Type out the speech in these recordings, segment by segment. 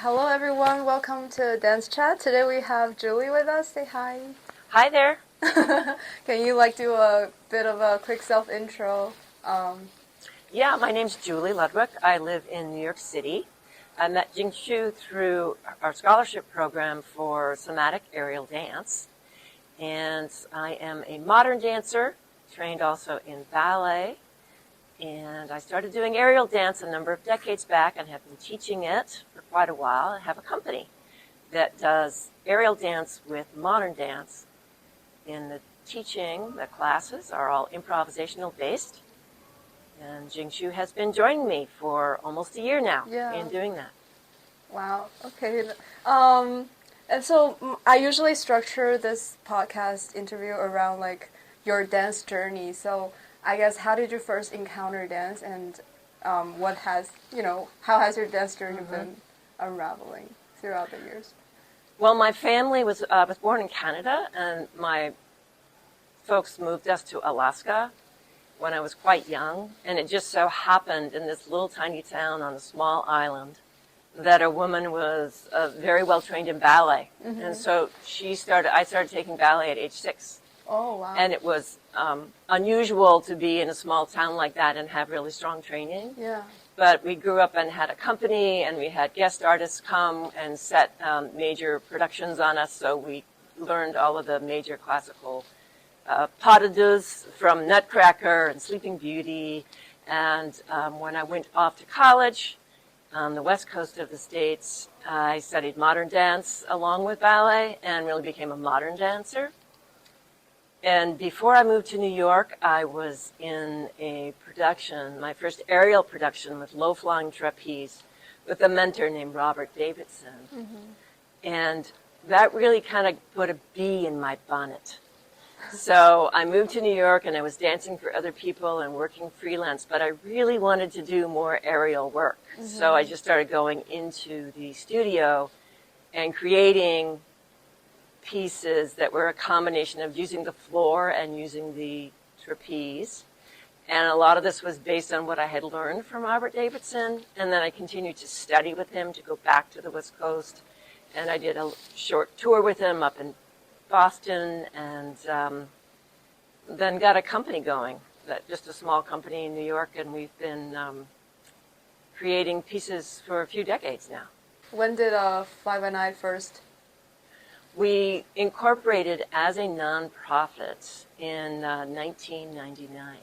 Hello everyone, welcome to Dance Chat. Today we have Julie with us. Say hi. Hi there. Can you do a bit of a quick self-intro? Yeah, my name's Julie Ludwick. I live in New York City. I met Jingshu through our scholarship program for somatic aerial dance. And I am a modern dancer, trained also in ballet. And I started doing aerial dance a number of decades back and have been teaching it for quite a while. I have a company that does aerial dance with modern dance. In the teaching, the classes are all improvisational based. And Jingshu has been joining me for almost a year now in doing that. Wow, okay. And so I usually structure this podcast interview around your dance journey. So I guess how did you first encounter dance, and how has your dance journey been unraveling throughout the years? Well, my family was born in Canada, and my folks moved us to Alaska when I was quite young, and it just so happened in this little tiny town on a small island that a woman was very well trained in ballet, and so I started taking ballet at age 6. Oh, wow. And it was unusual to be in a small town like that and have really strong training. Yeah. But we grew up and had a company, and we had guest artists come and set major productions on us, so we learned all of the major classical pas de deux from Nutcracker and Sleeping Beauty. And when I went off to college on the west coast of the States, I studied modern dance along with ballet and really became a modern dancer. And before I moved to New York, I was in a production, my first aerial production with low-flying trapeze with a mentor named Robert Davidson. And that really kind of put a bee in my bonnet. So I moved to New York, and I was dancing for other people and working freelance, but I really wanted to do more aerial work. So I just started going into the studio and creating pieces that were a combination of using the floor and using the trapeze. And a lot of this was based on what I had learned from Robert Davidson. And then I continued to study with him, to go back to the West Coast. And I did a short tour with him up in Boston, and then got a company going, just a small company in New York. And we've been creating pieces for a few decades now. When did Fly By Night first? We incorporated as a nonprofit in 1999.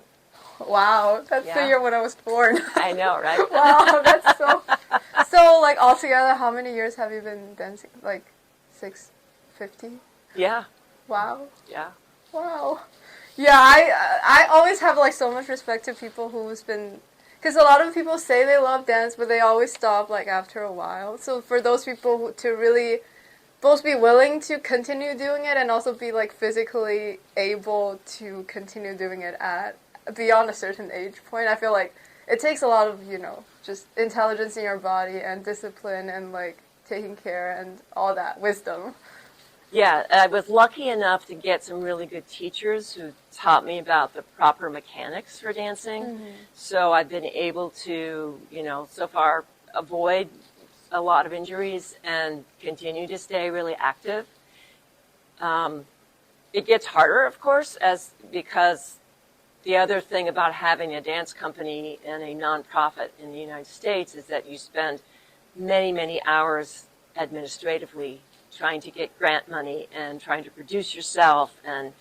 Wow, that's the year when I was born. I know, right? Wow, that's so altogether, how many years have you been dancing? 650? Yeah. Wow. Yeah. Wow. Yeah, I always have so much respect to people who's been, because a lot of people say they love dance, but they always stop after a while. So for those people to really both be willing to continue doing it and also be physically able to continue doing it at beyond a certain age point, I feel it takes a lot of just intelligence in your body and discipline and taking care and all that wisdom. Yeah, I was lucky enough to get some really good teachers who taught me about the proper mechanics for dancing. So I've been able to so far avoid a lot of injuries and continue to stay really active. It gets harder, of course, because the other thing about having a dance company and a nonprofit in the United States is that you spend many, many hours administratively trying to get grant money and trying to produce yourself and,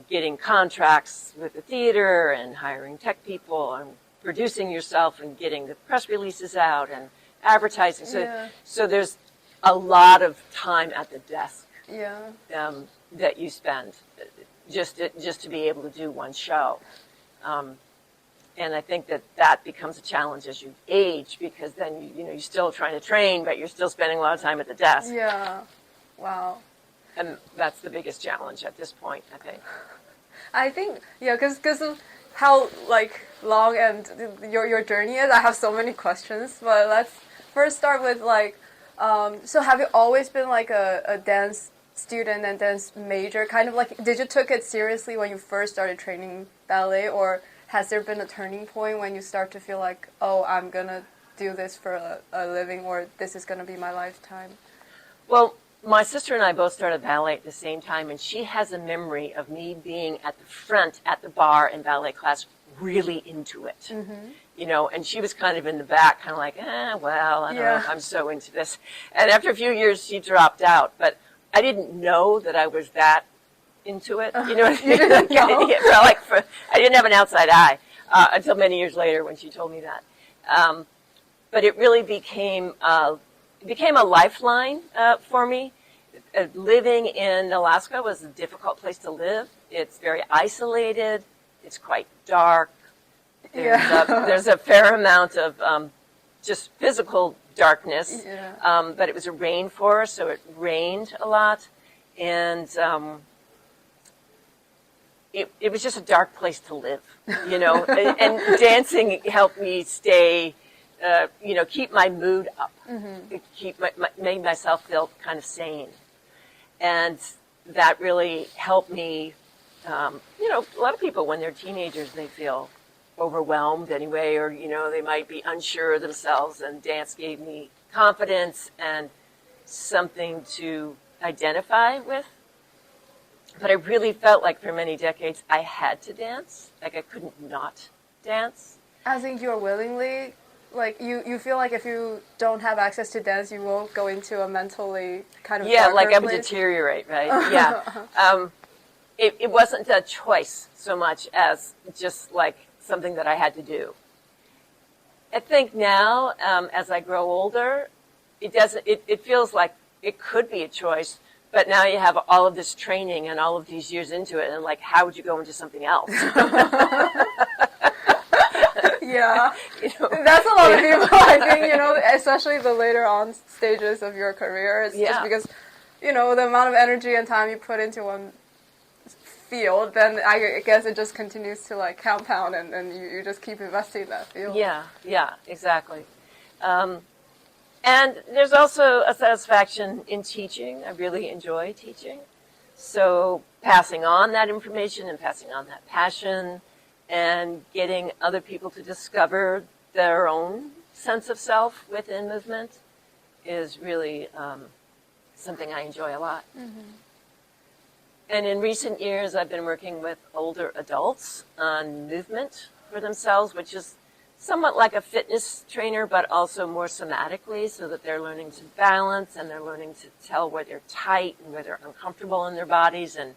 getting contracts with the theater and hiring tech people and producing yourself and getting the press releases out and advertising. So there's a lot of time at the desk that you spend just to be able to do one show. And I think that becomes a challenge as you age, because then you're still trying to train, but you're still spending a lot of time at the desk. Yeah. Wow. And that's the biggest challenge at this point, I think. I think, because of how long and your journey is, I have so many questions. But let's first start with so have you always been a dance student and dance major? Kind of did you took it seriously when you first started training ballet, or has there been a turning point when you start to feel oh, I'm gonna do this for a living, or this is going to be my lifetime? Well, my sister and I both started ballet at the same time, and she has a memory of me being at the front at the bar in ballet class, really into it. You know, and she was kind of in the back, kind of like, well, I don't know if I'm so into this. And after a few years, she dropped out. But I didn't know that I was that into it. You know what I mean? Didn't know? I didn't have an outside eye until many years later when she told me that. But it really became a lifeline for me. Living in Alaska was a difficult place to live. It's very isolated. It's quite dark. There's a fair amount of just physical darkness. But it was a rainforest, so it rained a lot. And it was just a dark place to live, you know. And dancing helped me stay, keep my mood up, made myself feel kind of sane. And that really helped me. A lot of people, when they're teenagers, they feel overwhelmed anyway, or, they might be unsure of themselves, and dance gave me confidence and something to identify with. But I really felt like for many decades I had to dance, like I couldn't not dance. I think you're willingly, like, you feel like if you don't have access to dance, you will go into a mentally kind of darker like I would place. Deteriorate, right? Yeah. It wasn't a choice so much as just like something that I had to do. I think now, as I grow older, it feels like it could be a choice, but now you have all of this training and all of these years into it, and like, how would you go into something else? Yeah. That's a lot of people, I think, especially the later on stages of your career. It's just because, the amount of energy and time you put into one field, then I guess it just continues to like compound, and you just keep investing in that field. Yeah, exactly. And there's also a satisfaction in teaching. I really enjoy teaching. So passing on that information and passing on that passion and getting other people to discover their own sense of self within movement is really something I enjoy a lot. And in recent years, I've been working with older adults on movement for themselves, which is somewhat like a fitness trainer, but also more somatically, so that they're learning to balance and they're learning to tell where they're tight and where they're uncomfortable in their bodies, and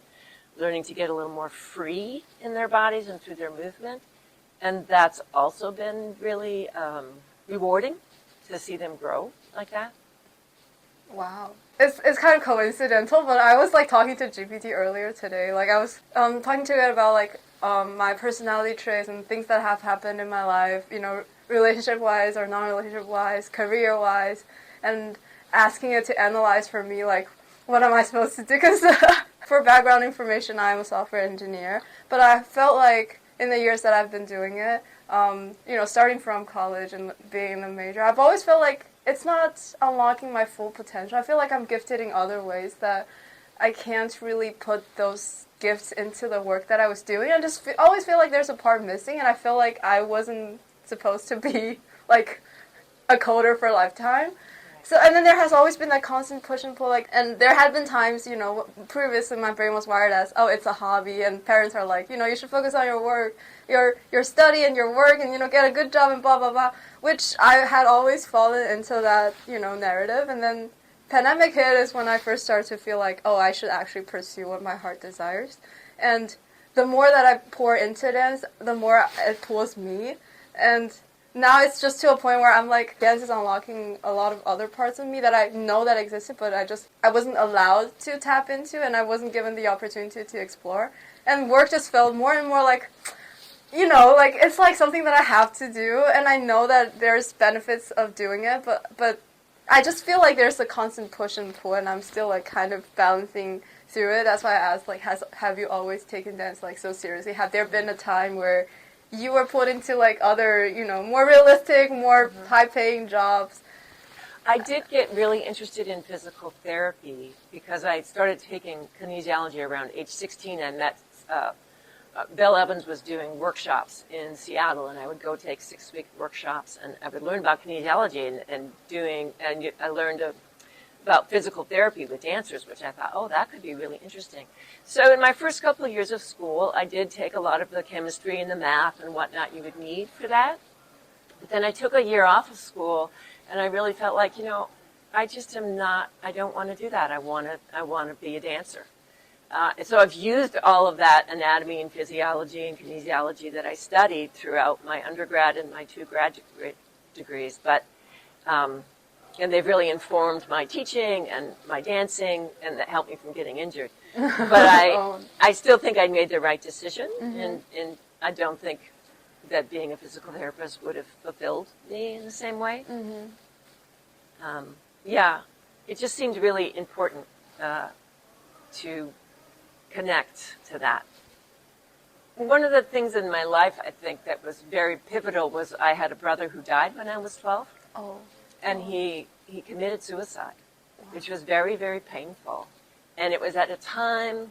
learning to get a little more free in their bodies and through their movement. And that's also been really rewarding to see them grow like that. Wow. It's kind of coincidental, but I was like talking to GPT earlier today. Like I was talking to it about like my personality traits and things that have happened in my life, relationship-wise or non-relationship-wise, career-wise, and asking it to analyze for me, like, what am I supposed to do? Because for background information, I'm a software engineer, but I felt like in the years that I've been doing it, starting from college and being in the major, I've always felt like it's not unlocking my full potential. I feel like I'm gifted in other ways that I can't really put those gifts into the work that I was doing. I just always feel like there's a part missing, and I feel like I wasn't supposed to be like a coder for a lifetime. So, and then there has always been that constant push and pull, and there had been times, previously my brain was wired as, oh, it's a hobby, and parents are like, you should focus on your work, your study and your work, and, get a good job and blah, blah, blah, which I had always fallen into that, narrative. And then pandemic hit is when I first started to feel like, oh, I should actually pursue what my heart desires. And the more that I pour into dance, the more it pulls me. And now it's just to a point where I'm like, dance is unlocking a lot of other parts of me that I know that existed, but I wasn't allowed to tap into, and I wasn't given the opportunity to explore. And work just felt more and more like, it's like something that I have to do, and I know that there's benefits of doing it, but I just feel like there's a constant push and pull, and I'm still like kind of balancing through it. That's why I asked, like, have you always taken dance like so seriously? Have there been a time where you were put into like other, more realistic, more high-paying jobs? I did get really interested in physical therapy because I started taking kinesiology around age 16. I met Bill Evans was doing workshops in Seattle, and I would go take 6-week workshops, and I would learn about kinesiology and I learned about physical therapy with dancers, which I thought, oh, that could be really interesting. So in my first couple of years of school, I did take a lot of the chemistry and the math and whatnot you would need for that. But then I took a year off of school, and I really felt like, I don't want to do that. I want to be a dancer. So I've used all of that anatomy and physiology and kinesiology that I studied throughout my undergrad and my 2 graduate degrees, but and they've really informed my teaching and my dancing, and that helped me from getting injured. But I still think I made the right decision, and I don't think that being a physical therapist would have fulfilled me in the same way. It just seemed really important to connect to that. One of the things in my life, I think, that was very pivotal was I had a brother who died when I was 12. Oh. And he committed suicide, which was very, very painful. And it was at a time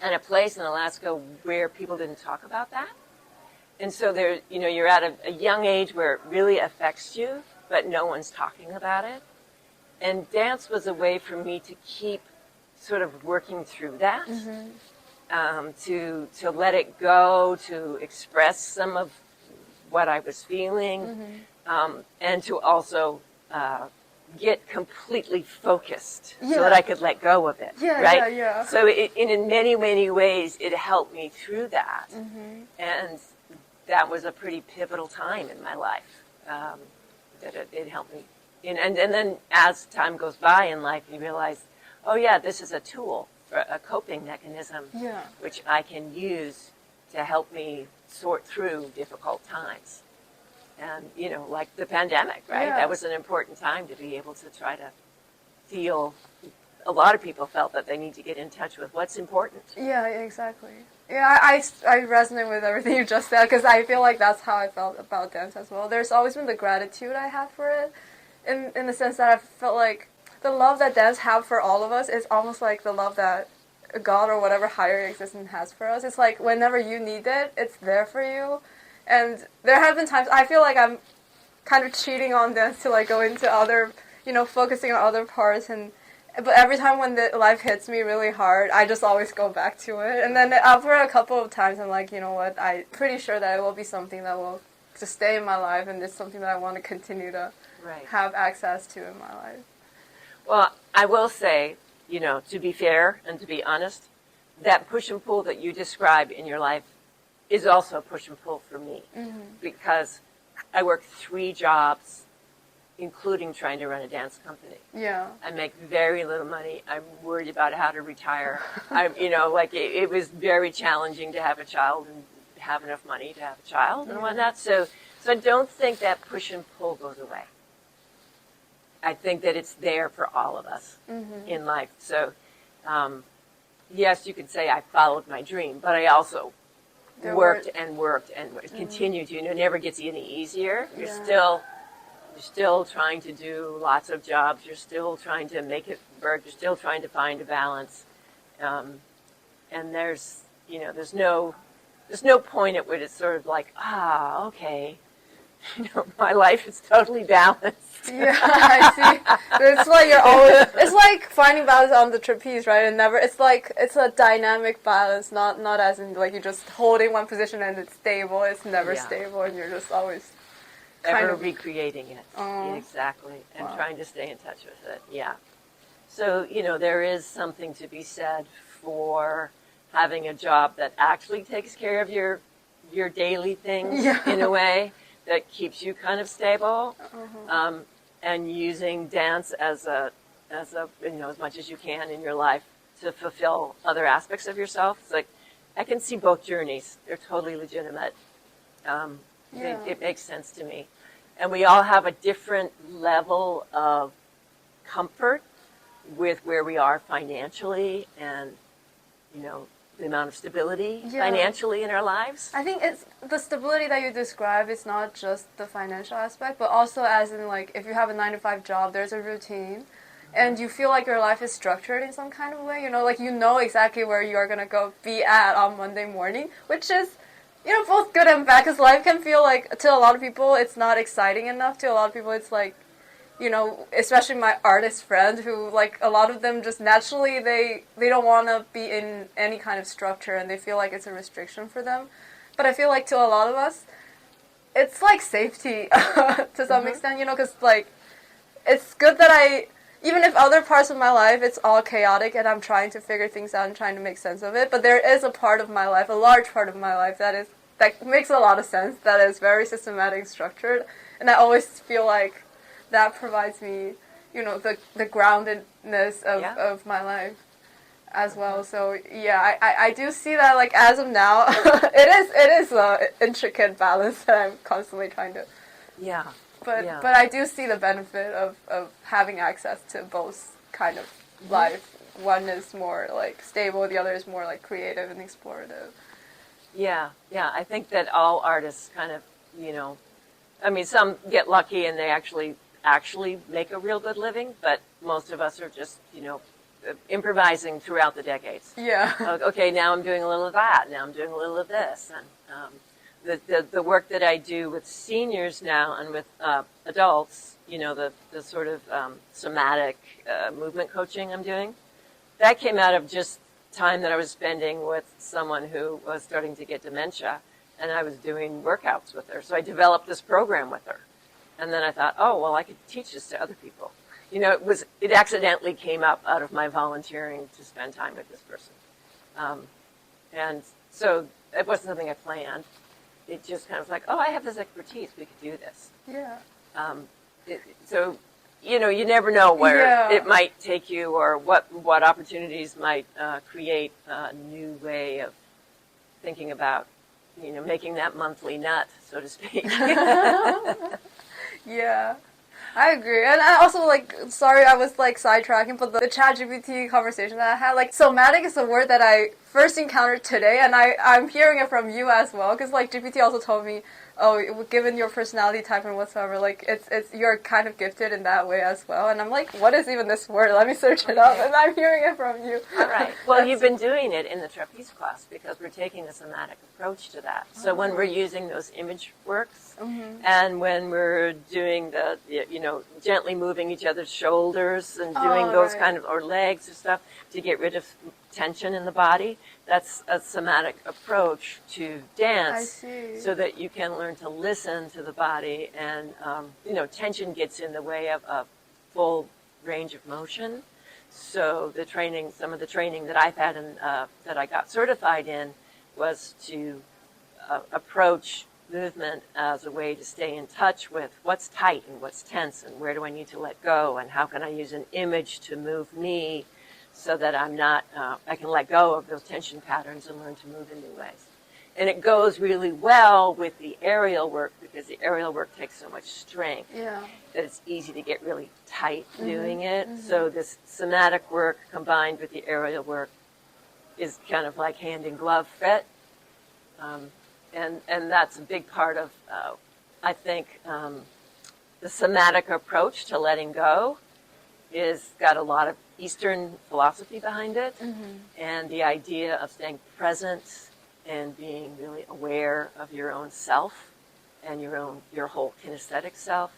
and a place in Alaska where people didn't talk about that. And so there, you're at a young age where it really affects you, but no one's talking about it. And dance was a way for me to keep sort of working through that, to let it go, to express some of what I was feeling, and to also get completely focused so that I could let go of it, right? Yeah. So in many, many ways, it helped me through that. And that was a pretty pivotal time in my life, that it helped me. And then as time goes by in life, you realize, oh yeah, this is a tool, a coping mechanism, which I can use to help me sort through difficult times. And, like the pandemic, right? Yeah. That was an important time to be able to try to feel. A lot of people felt that they need to get in touch with what's important. Yeah, exactly. Yeah, I resonate with everything you just said, because I feel like that's how I felt about dance as well. There's always been the gratitude I have for it, in the sense that I felt like the love that dance have for all of us is almost like the love that God or whatever higher existence has for us. It's like whenever you need it, it's there for you. And there have been times I feel like I'm kind of cheating on dance to like go into other, focusing on other parts, but every time when the life hits me really hard, I just always go back to it. And then after a couple of times, I'm like, you know what, I'm pretty sure that it will be something that will just stay in my life, and it's something that I want to continue to have access to in my life. Well, I will say, to be fair and to be honest, that push and pull that you describe in your life is also push and pull for me, because I work 3 jobs, including trying to run a dance company. Yeah. I make very little money. I'm worried about how to retire. It was very challenging to have a child and have enough money to have a child and whatnot. So I don't think that push and pull goes away. I think that it's there for all of us in life. So, yes, you could say I followed my dream, but I also worked and continued to. It never gets any easier. You're still trying to do lots of jobs. You're still trying to make it work. You're still trying to find a balance. And there's no point at which it's sort of like, okay, my life is totally balanced. Yeah, I see. It's like it's like finding balance on the trapeze, right? And it's a dynamic balance, not as in like you're just holding one position and it's stable. It's never stable, and you're just always kind of recreating it. Exactly. And trying to stay in touch with it. Yeah. So, there is something to be said for having a job that actually takes care of your daily things in a way that keeps you kind of stable, and using dance as as much as you can in your life to fulfill other aspects of yourself. It's like, I can see both journeys. They're totally legitimate. It makes sense to me. And we all have a different level of comfort with where we are financially and, the amount of stability financially in our lives. I think it's the stability that you describe. It's not just the financial aspect, but also as in like if you have a 9-to-5 job, there's a routine. and you feel like your life is structured in some kind of way, you know, like you know exactly where you are gonna go be at on Monday morning, which is, you know, both good and bad, because life can feel like, to a lot of people, it's not exciting enough. To a lot of people, it's like, you know, especially my artist friend, who, like, a lot of them just naturally, they don't want to be in any kind of structure, and they feel like it's a restriction for them. But I feel like to a lot of us, it's like safety to some extent, you know, because, like, it's good that even if other parts of my life, it's all chaotic and I'm trying to figure things out and trying to make sense of it, but there is a part of my life, a large part of my life, that makes a lot of sense, that is very systematic and structured, and I always feel like that provides me, you know, the groundedness of my life as well. So yeah, I do see that, like, as of now, it is a intricate balance that I'm constantly trying to. Yeah. But I do see the benefit of having access to both kind of life. One is more like stable, the other is more like creative and explorative. Yeah. I think that all artists kind of, you know, I mean, some get lucky and they actually make a real good living, but most of us are just, you know, improvising throughout the decades. Yeah. Okay, now I'm doing a little of that. Now I'm doing a little of this. And the work that I do with seniors now and with adults, you know, the sort of somatic movement coaching I'm doing, that came out of just time that I was spending with someone who was starting to get dementia, and I was doing workouts with her. So I developed this program with her. And then I thought, oh, well, I could teach this to other people. You know, it accidentally came up out of my volunteering to spend time with this person. And so it wasn't something I planned. It just kind of was like, oh, I have this expertise. We could do this. Yeah. So, you know, you never know where it might take you, or what opportunities might create a new way of thinking about, you know, making that monthly nut, so to speak. Yeah, I agree. And I also, like, sorry I was, like, sidetracking, but the ChatGPT conversation that I had, like, somatic is a word that I first encountered today, and I'm hearing it from you as well, because, like, GPT also told me, oh, given your personality type and whatsoever, like, it's you're kind of gifted in that way as well. And I'm like, what is even this word? Let me search it up, and I'm hearing it from you. All right. Well, you've been doing it in the trapeze class because we're taking a somatic approach to that. So when we're using those image works, and when we're doing the, you know, gently moving each other's shoulders and doing those kind of, or legs or stuff to get rid of tension in the body, that's a somatic approach to dance. I see. So that you can learn to listen to the body, and you know, tension gets in the way of a full range of motion. So the training, some of the training that I've had and that I got certified in, was to approach movement as a way to stay in touch with what's tight and what's tense, and where do I need to let go, and how can I use an image to move me so that I'm not, I can let go of those tension patterns and learn to move in new ways. And it goes really well with the aerial work, because the aerial work takes so much strength that it's easy to get really tight doing it. So this somatic work combined with the aerial work is kind of like hand in glove fit. And that's a big part of, I think, the somatic approach to letting go is got a lot of Eastern philosophy behind it, and the idea of staying present and being really aware of your own self and your whole kinesthetic self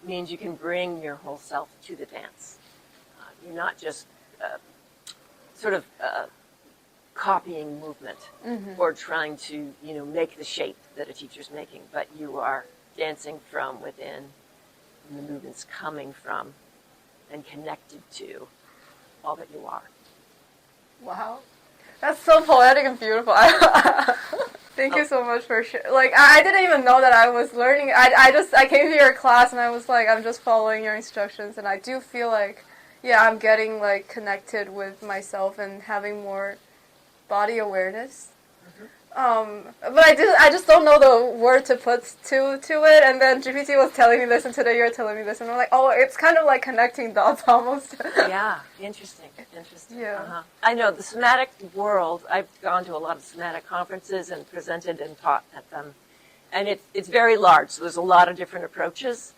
means you can bring your whole self to the dance. You're not just sort of copying movement or trying to, you know, make the shape that a teacher's making, but you are dancing from within, and the movement's coming from and connected to all that you are. Wow. That's so poetic and beautiful. Thank you so much for sharing. Like, I didn't even know that I was learning. I came to your class and I was like, I'm just following your instructions, and I do feel like, yeah, I'm getting, like, connected with myself and having more body awareness. But I just don't know the word to put to it, and then GPT was telling me this, and today you're telling me this, and I'm like, oh, it's kind of like connecting dots almost. Yeah, interesting. Yeah. I know the somatic world, I've gone to a lot of somatic conferences and presented and taught at them, and it's very large, so there's a lot of different approaches.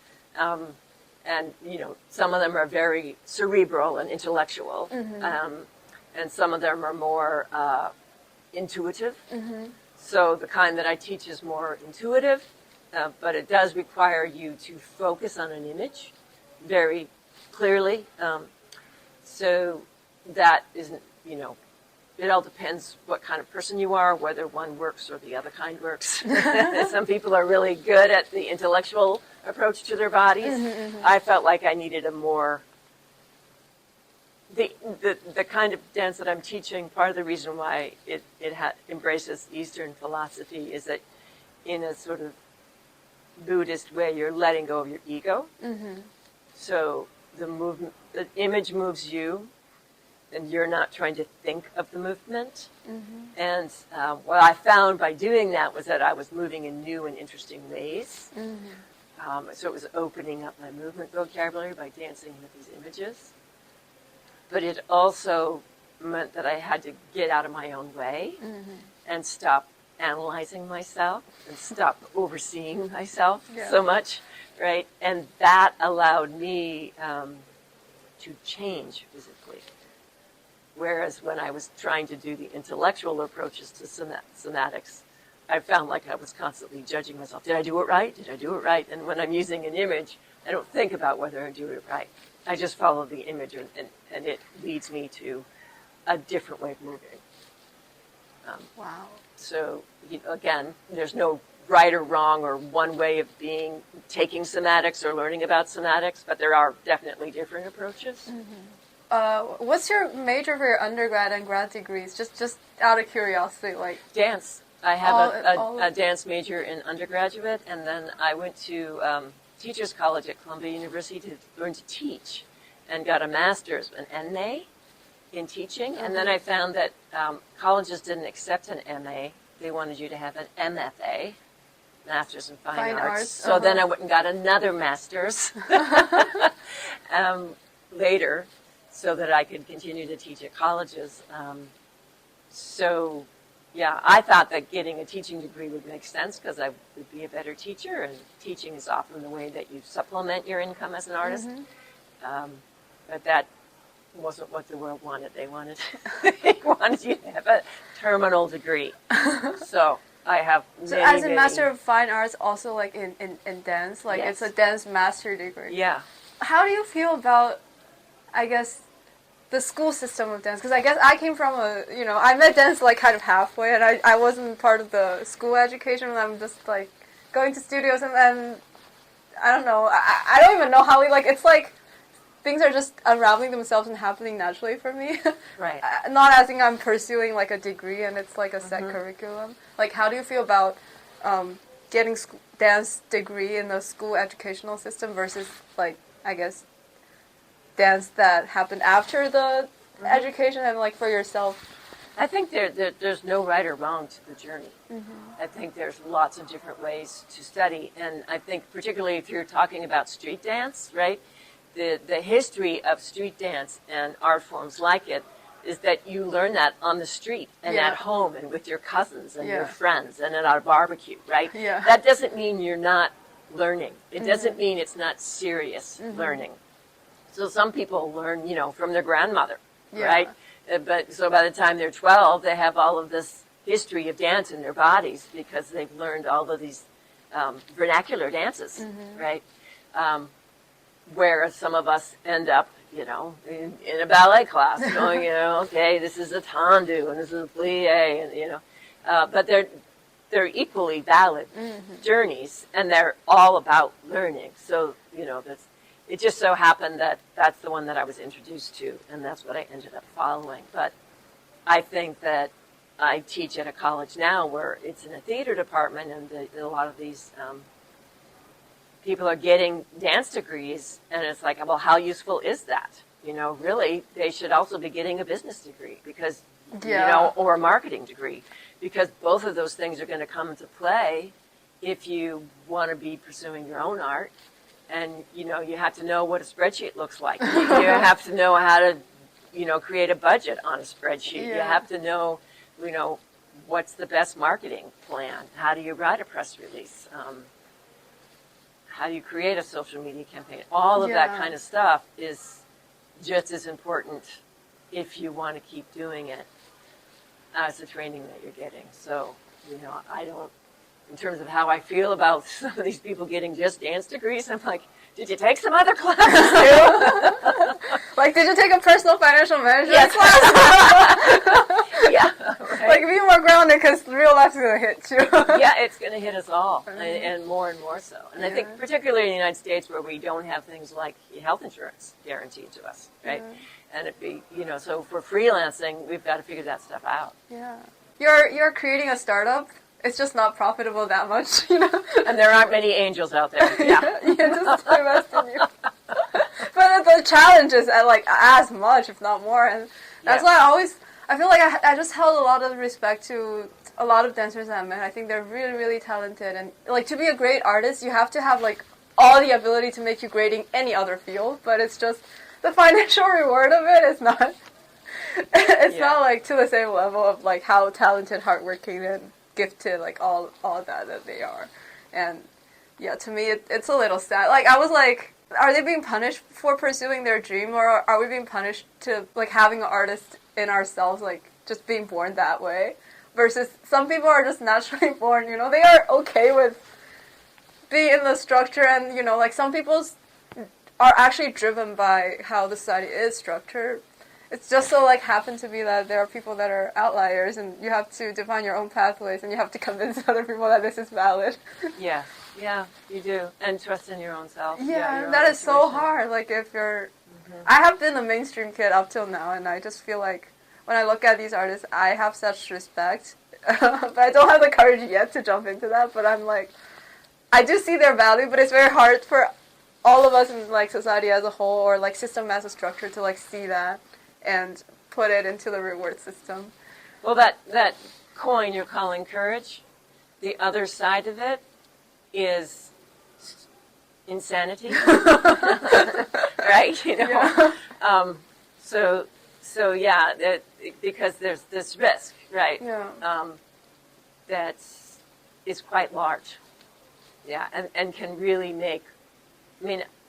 And, some of them are very cerebral and intellectual, and some of them are more intuitive. So the kind that I teach is more intuitive, but it does require you to focus on an image very clearly. So that isn't, it all depends what kind of person you are, whether one works or the other kind works. Some people are really good at the intellectual approach to their bodies. I felt like I needed a more, the kind of dance that I'm teaching, part of the reason why it embraces Eastern philosophy is that in a sort of Buddhist way, you're letting go of your ego. So the image moves you, and you're not trying to think of the movement. And what I found by doing that was that I was moving in new and interesting ways. So it was opening up my movement vocabulary by dancing with these images. But it also meant that I had to get out of my own way and stop analyzing myself and stop overseeing myself so much, right? And that allowed me to change physically. Whereas when I was trying to do the intellectual approaches to somatics, I found like I was constantly judging myself. Did I do it right? Did I do it right? And when I'm using an image, I don't think about whether I do it right. I just follow the image, and it leads me to a different way of moving. Wow. So, again, there's no right or wrong or one way of taking somatics or learning about somatics, but there are definitely different approaches. What's your major for your undergrad and grad degrees? Just out of curiosity, like dance. I have a dance major in undergraduate, and then I went to Teachers College at Columbia University to learn to teach, and got a master's, an MA in teaching. And then I found that colleges didn't accept an MA; they wanted you to have an MFA, Master's in Fine Arts. So then I went and got another master's later, so that I could continue to teach at colleges. So, yeah, I thought that getting a teaching degree would make sense because I would be a better teacher, and teaching is often the way that you supplement your income as an artist. But that wasn't what the world wanted. They wanted you to have a terminal degree. So I have So as a Master of Fine Arts, also like in dance, like it's a dance master degree. Yeah. How do you feel about, I guess, the school system of dance? Because I guess I came from I met dance like kind of halfway, and I wasn't part of the school education, and I'm just like going to studios, and then I don't know, I don't even know how it's like things are just unraveling themselves and happening naturally for me. Right. Not as in I'm pursuing like a degree and it's like a set curriculum. Like, how do you feel about getting dance degree in the school educational system versus like, I guess, dance that happened after the education, and like for yourself? I think there's no right or wrong to the journey. I think there's lots of different ways to study, and I think particularly if you're talking about street dance, right? The history of street dance and art forms like it is that you learn that on the street and at home and with your cousins and your friends and at a barbecue, right? Yeah. That doesn't mean you're not learning. It doesn't mean it's not serious learning. So some people learn, from their grandmother, right? But so by the time they're 12, they have all of this history of dance in their bodies because they've learned all of these vernacular dances, right? Whereas some of us end up, in a ballet class going, okay, this is a tendu and this is a plie, and, but they're equally valid journeys, and they're all about learning. So, it just so happened that that's the one that I was introduced to, and that's what I ended up following. But I think that I teach at a college now where it's in a theater department, and a lot of these people are getting dance degrees, and it's like, well, how useful is that? Really, they should also be getting a business degree because, or a marketing degree, because both of those things are going to come into play if you want to be pursuing your own art. And, you have to know what a spreadsheet looks like. You have to know how to, create a budget on a spreadsheet. You have to know, what's the best marketing plan? How do you write a press release? how do you create a social media campaign? All of that kind of stuff is just as important if you want to keep doing it as the training that you're getting. So, I don't, in terms of how I feel about some of these people getting just dance degrees, I'm like, did you take some other classes too? Like, did you take a personal financial management class? Yeah, right. Like, be more grounded because real life's going to hit you. Yeah, it's going to hit us all, and more so. And I think particularly in the United States where we don't have things like health insurance guaranteed to us, right? And it'd be, so for freelancing, we've got to figure that stuff out. Yeah. You're creating a startup. It's just not profitable that much, And there aren't many angels out there. Yeah. You just invest in you. But the challenge is as much, if not more. And that's why I feel like I just held a lot of respect to a lot of dancers I met. I think they're really, really talented. And to be a great artist, you have to have all the ability to make you great in any other field. But it's just the financial reward of it is not, it's not to the same level of how talented, hardworking, and gifted all of that they are. And to me it's a little sad. I was are they being punished for pursuing their dream, or are we being punished to having an artist in ourselves, just being born that way, versus some people are just naturally born, they are okay with being in the structure, and some people are actually driven by how the society is structured. It's just so happen to be that there are people that are outliers, and you have to define your own pathways, and you have to convince other people that this is valid. Yeah, you do, and trust in your own self. Yeah, that is so hard. If you're, I have been a mainstream kid up till now, and I just feel when I look at these artists, I have such respect, but I don't have the courage yet to jump into that. But I'm I do see their value, but it's very hard for all of us in society as a whole, or system as a structure, to see that and put it into the reward system. Well, that coin you're calling courage, the other side of it is insanity, right? Because there's this risk, right? That is quite large. Yeah, and can really make.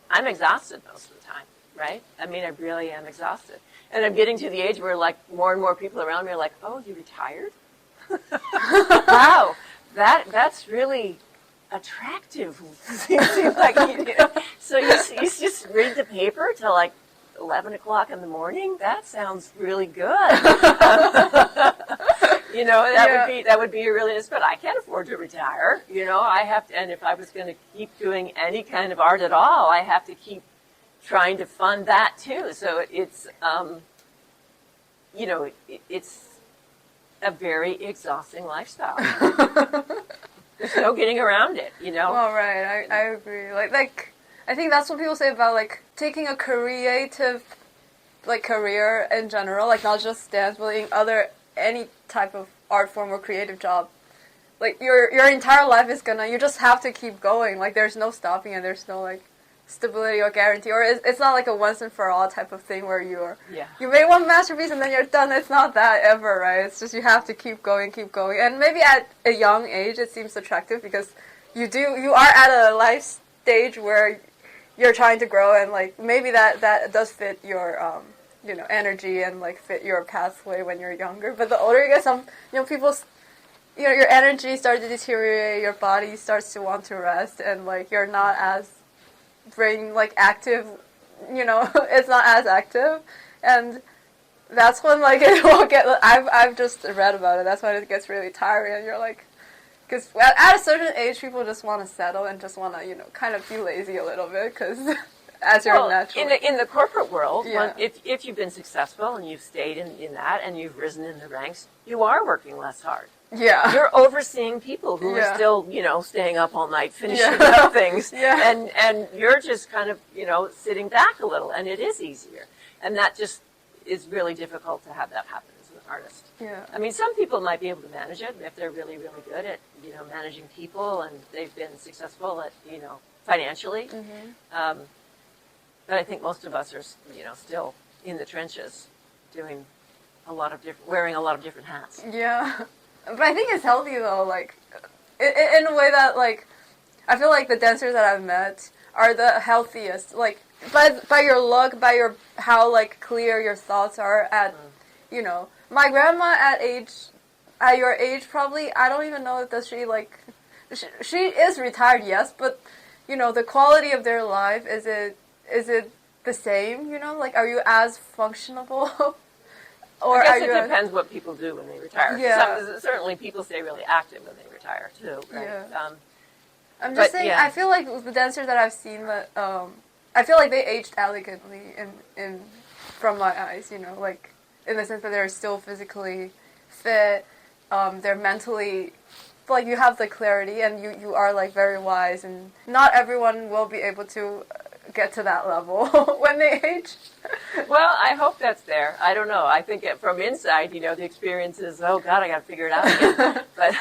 I'm exhausted most of the time, right? I really am exhausted. And I'm getting to the age where more and more people around me are oh, you retired? Wow, that's really attractive. So you just read the paper till 11 o'clock in the morning? That sounds really good. That would be a really nice, but I can't afford to retire. I have to, and if I was going to keep doing any kind of art at all, I have to keep trying to fund that too. So it's, it's a very exhausting lifestyle. There's no getting around it, Well, right, I agree. I think that's what people say about taking a creative, career in general, not just dance, but in any type of art form or creative job. Your entire life is you just have to keep going. There's no stopping, and there's no stability or guarantee, or it's not a once and for all type of thing where you made one masterpiece and then you're done. It's not that ever, right? It's just you have to keep going, and maybe at a young age it seems attractive because you are at a life stage where you're trying to grow, and maybe that does fit your energy and fit your pathway when you're younger. But the older you get, some people's your energy starts to deteriorate, your body starts to want to rest, and you're not as brain active, it's not as active, and that's when it will get. I've just read about it. That's when it gets really tiring, and you're because at a certain age, people just want to settle and just want to kind of be lazy a little bit because as you're natural. In the corporate world, if you've been successful and you've stayed in that and you've risen in the ranks, you are working less hard. Yeah. You're overseeing people who are still, staying up all night finishing up things. And you're just kind of, sitting back a little, and it is easier. And that just is really difficult to have that happen as an artist. Yeah. Some people might be able to manage it if they're really, really good at, managing people and they've been successful at, financially. Mm-hmm. But I think most of us are, still in the trenches doing wearing a lot of different hats. Yeah. But I think it's healthy though, in a way that I feel like the dancers that I've met are the healthiest. Like by your look, by your how like clear your thoughts are at, you know, my grandma at your age probably, I don't even know if does she like, she is retired, yes, but you know the quality of their life, is it the same? You know, like are you as functionable? Or I guess it depends what people do when they retire. Yeah. Certainly people stay really active when they retire too, right? Yeah. I'm just saying, I feel like the dancers that I've seen, that I feel like they aged elegantly in from my eyes, you know, like in the sense that they're still physically fit, they're mentally, like you have the clarity and you are like very wise, and not everyone will be able to get to that level when they age. Well, I hope that's there. I don't know. I think from inside, you know, the experience is, oh God, I got to figure it out again. But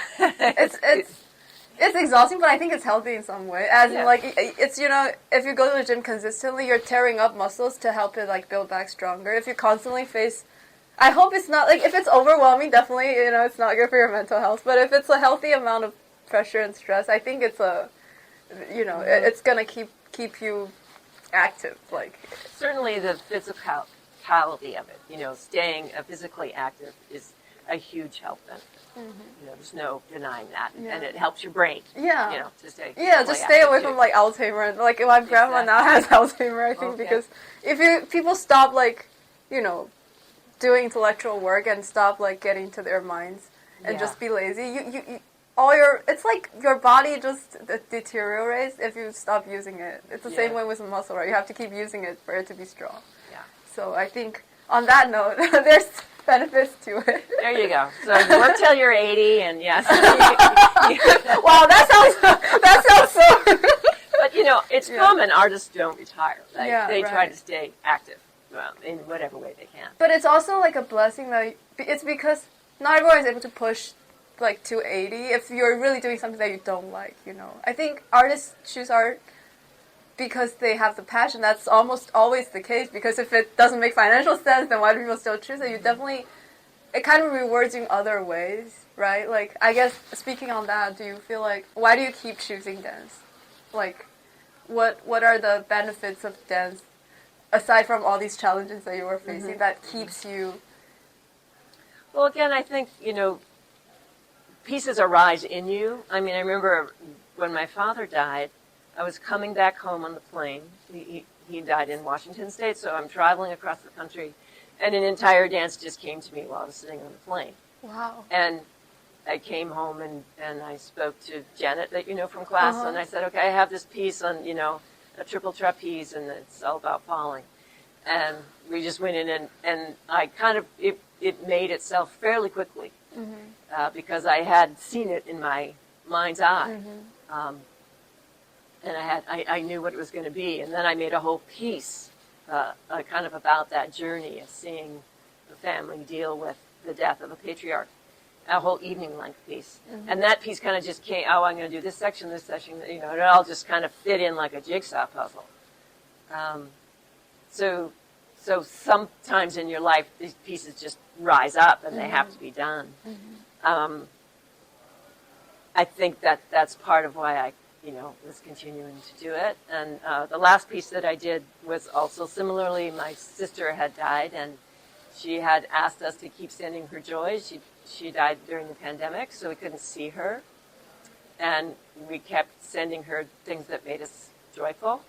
it's exhausting, but I think it's healthy in some way. As in, like, it's, you know, if you go to the gym consistently, you're tearing up muscles to help it, like, build back stronger. If you constantly face, I hope it's not, like, if it's overwhelming, definitely, you know, it's not good for your mental health. But if it's a healthy amount of pressure and stress, I think it's you know, it's going to keep you active, like. Certainly the physicality of it, you know, staying physically active is a huge health benefit. Mm-hmm. You know, there's no denying that, and it helps your brain. Yeah, you know, to stay. Yeah, just stay away from like Alzheimer's. Like my grandma now has Alzheimer, I think, because if people stop like, you know, doing intellectual work and stop like getting to their minds and just be lazy, you it's like your body just deteriorates if you stop using it. It's the same way with a muscle, right? You have to keep using it for it to be strong. Yeah. So I think on that note, there's benefits to it. There you go. So work till you're 80, and yes. Wow, that sounds so. But you know, it's common. Artists don't retire. Like, they try to stay active in whatever way they can. But it's also like a blessing that it's because not everyone is able to push like to 80 if you're really doing something that you don't like. You know, I think artists choose art because they have the passion. That's almost always the case, because if it doesn't make financial sense, then why do people still choose it? You definitely, it kind of rewards you in other ways, right? Like, I guess, speaking on that, do you feel like, why do you keep choosing dance? Like, what are the benefits of dance, aside from all these challenges that you were facing, that keeps you? Well, again, I think, you know, pieces arise in you. I mean, I remember when my father died, I was coming back home on the plane. He died in Washington State, so I'm traveling across the country, and an entire dance just came to me while I was sitting on the plane. Wow. And I came home and I spoke to Janet, that you know from class, and I said, okay, I have this piece on, you know, a triple trapeze, and it's all about falling. And we just went in, and I kind of, it made itself fairly quickly, because I had seen it in my mind's eye. And I knew what it was going to be. And then I made a whole piece kind of about that journey of seeing the family deal with the death of a patriarch, a whole evening-length piece. And that piece kind of just came, oh, I'm going to do this section, you know, it all just kind of fit in like a jigsaw puzzle. So sometimes in your life, these pieces just rise up and they have to be done. I think that's part of why I, you know, was continuing to do it. And the last piece that I did was also similarly, my sister had died, and she had asked us to keep sending her joy. She died during the pandemic, so we couldn't see her. And we kept sending her things that made us joyful.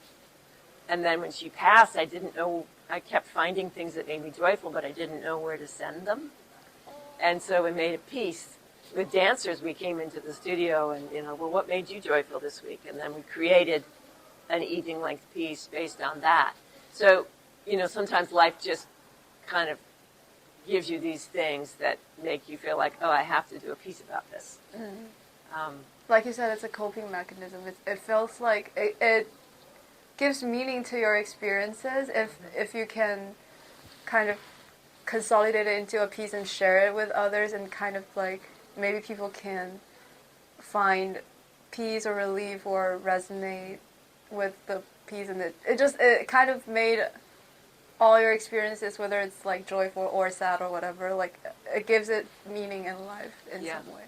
And then when she passed, I didn't know, I kept finding things that made me joyful, but I didn't know where to send them. And so we made a piece. With dancers, we came into the studio and, you know, well, what made you joyful this week? And then we created an evening-length piece based on that. So, you know, sometimes life just kind of gives you these things that make you feel like, oh, I have to do a piece about this. Like you said, it's a coping mechanism. It feels like it gives meaning to your experiences if you can kind of consolidate it into a piece and share it with others, and kind of like, maybe people can find peace or relief or resonate with the piece, and it kind of made all your experiences, whether it's like joyful or sad or whatever, like it gives it meaning in life in some way.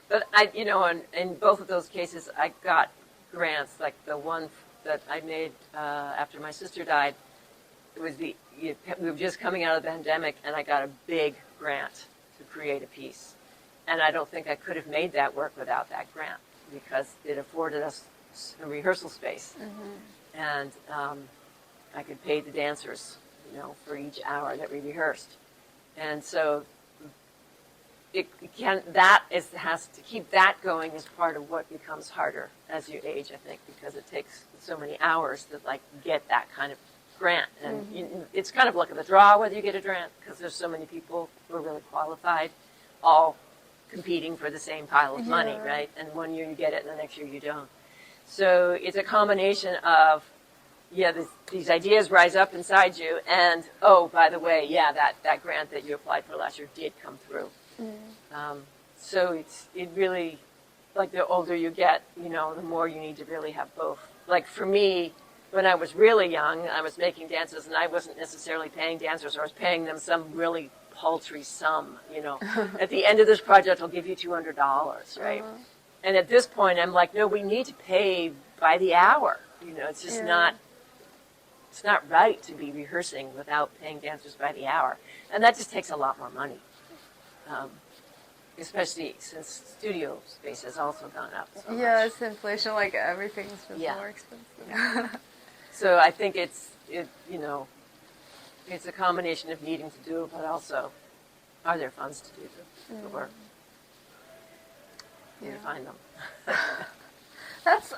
But I, you know, in both of those cases, I got grants, like the one that I made after my sister died. It was we were just coming out of the pandemic, and I got a big grant to create a piece. And I don't think I could have made that work without that grant, because it afforded us a rehearsal space. Mm-hmm. And I could pay the dancers, for each hour that we rehearsed. And so has to keep that going is part of what becomes harder as you age, I think, because it takes so many hours to get that kind of grant. And it's kind of luck of the draw whether you get a grant, because there's so many people who are really qualified, all competing for the same pile of money, right? And one year you get it, and the next year you don't. So it's a combination of, these ideas rise up inside you, and, oh, by the way, that grant that you applied for last year did come through. So it really, like, the older you get, the more you need to really have both. Like, for me, when I was really young, I was making dances, and I wasn't necessarily paying dancers. I was paying them some really paltry sum, At the end of this project, I'll give you $200, right? Uh-huh. And at this point, I'm like, no, we need to pay by the hour. It's just it's not right to be rehearsing without paying dancers by the hour. And that just takes a lot more money. Especially since studio space has also gone up so much. It's inflation, like everything's just more expensive. So I think it's a combination of needing to do it, but also, are there funds to do the work? You find them.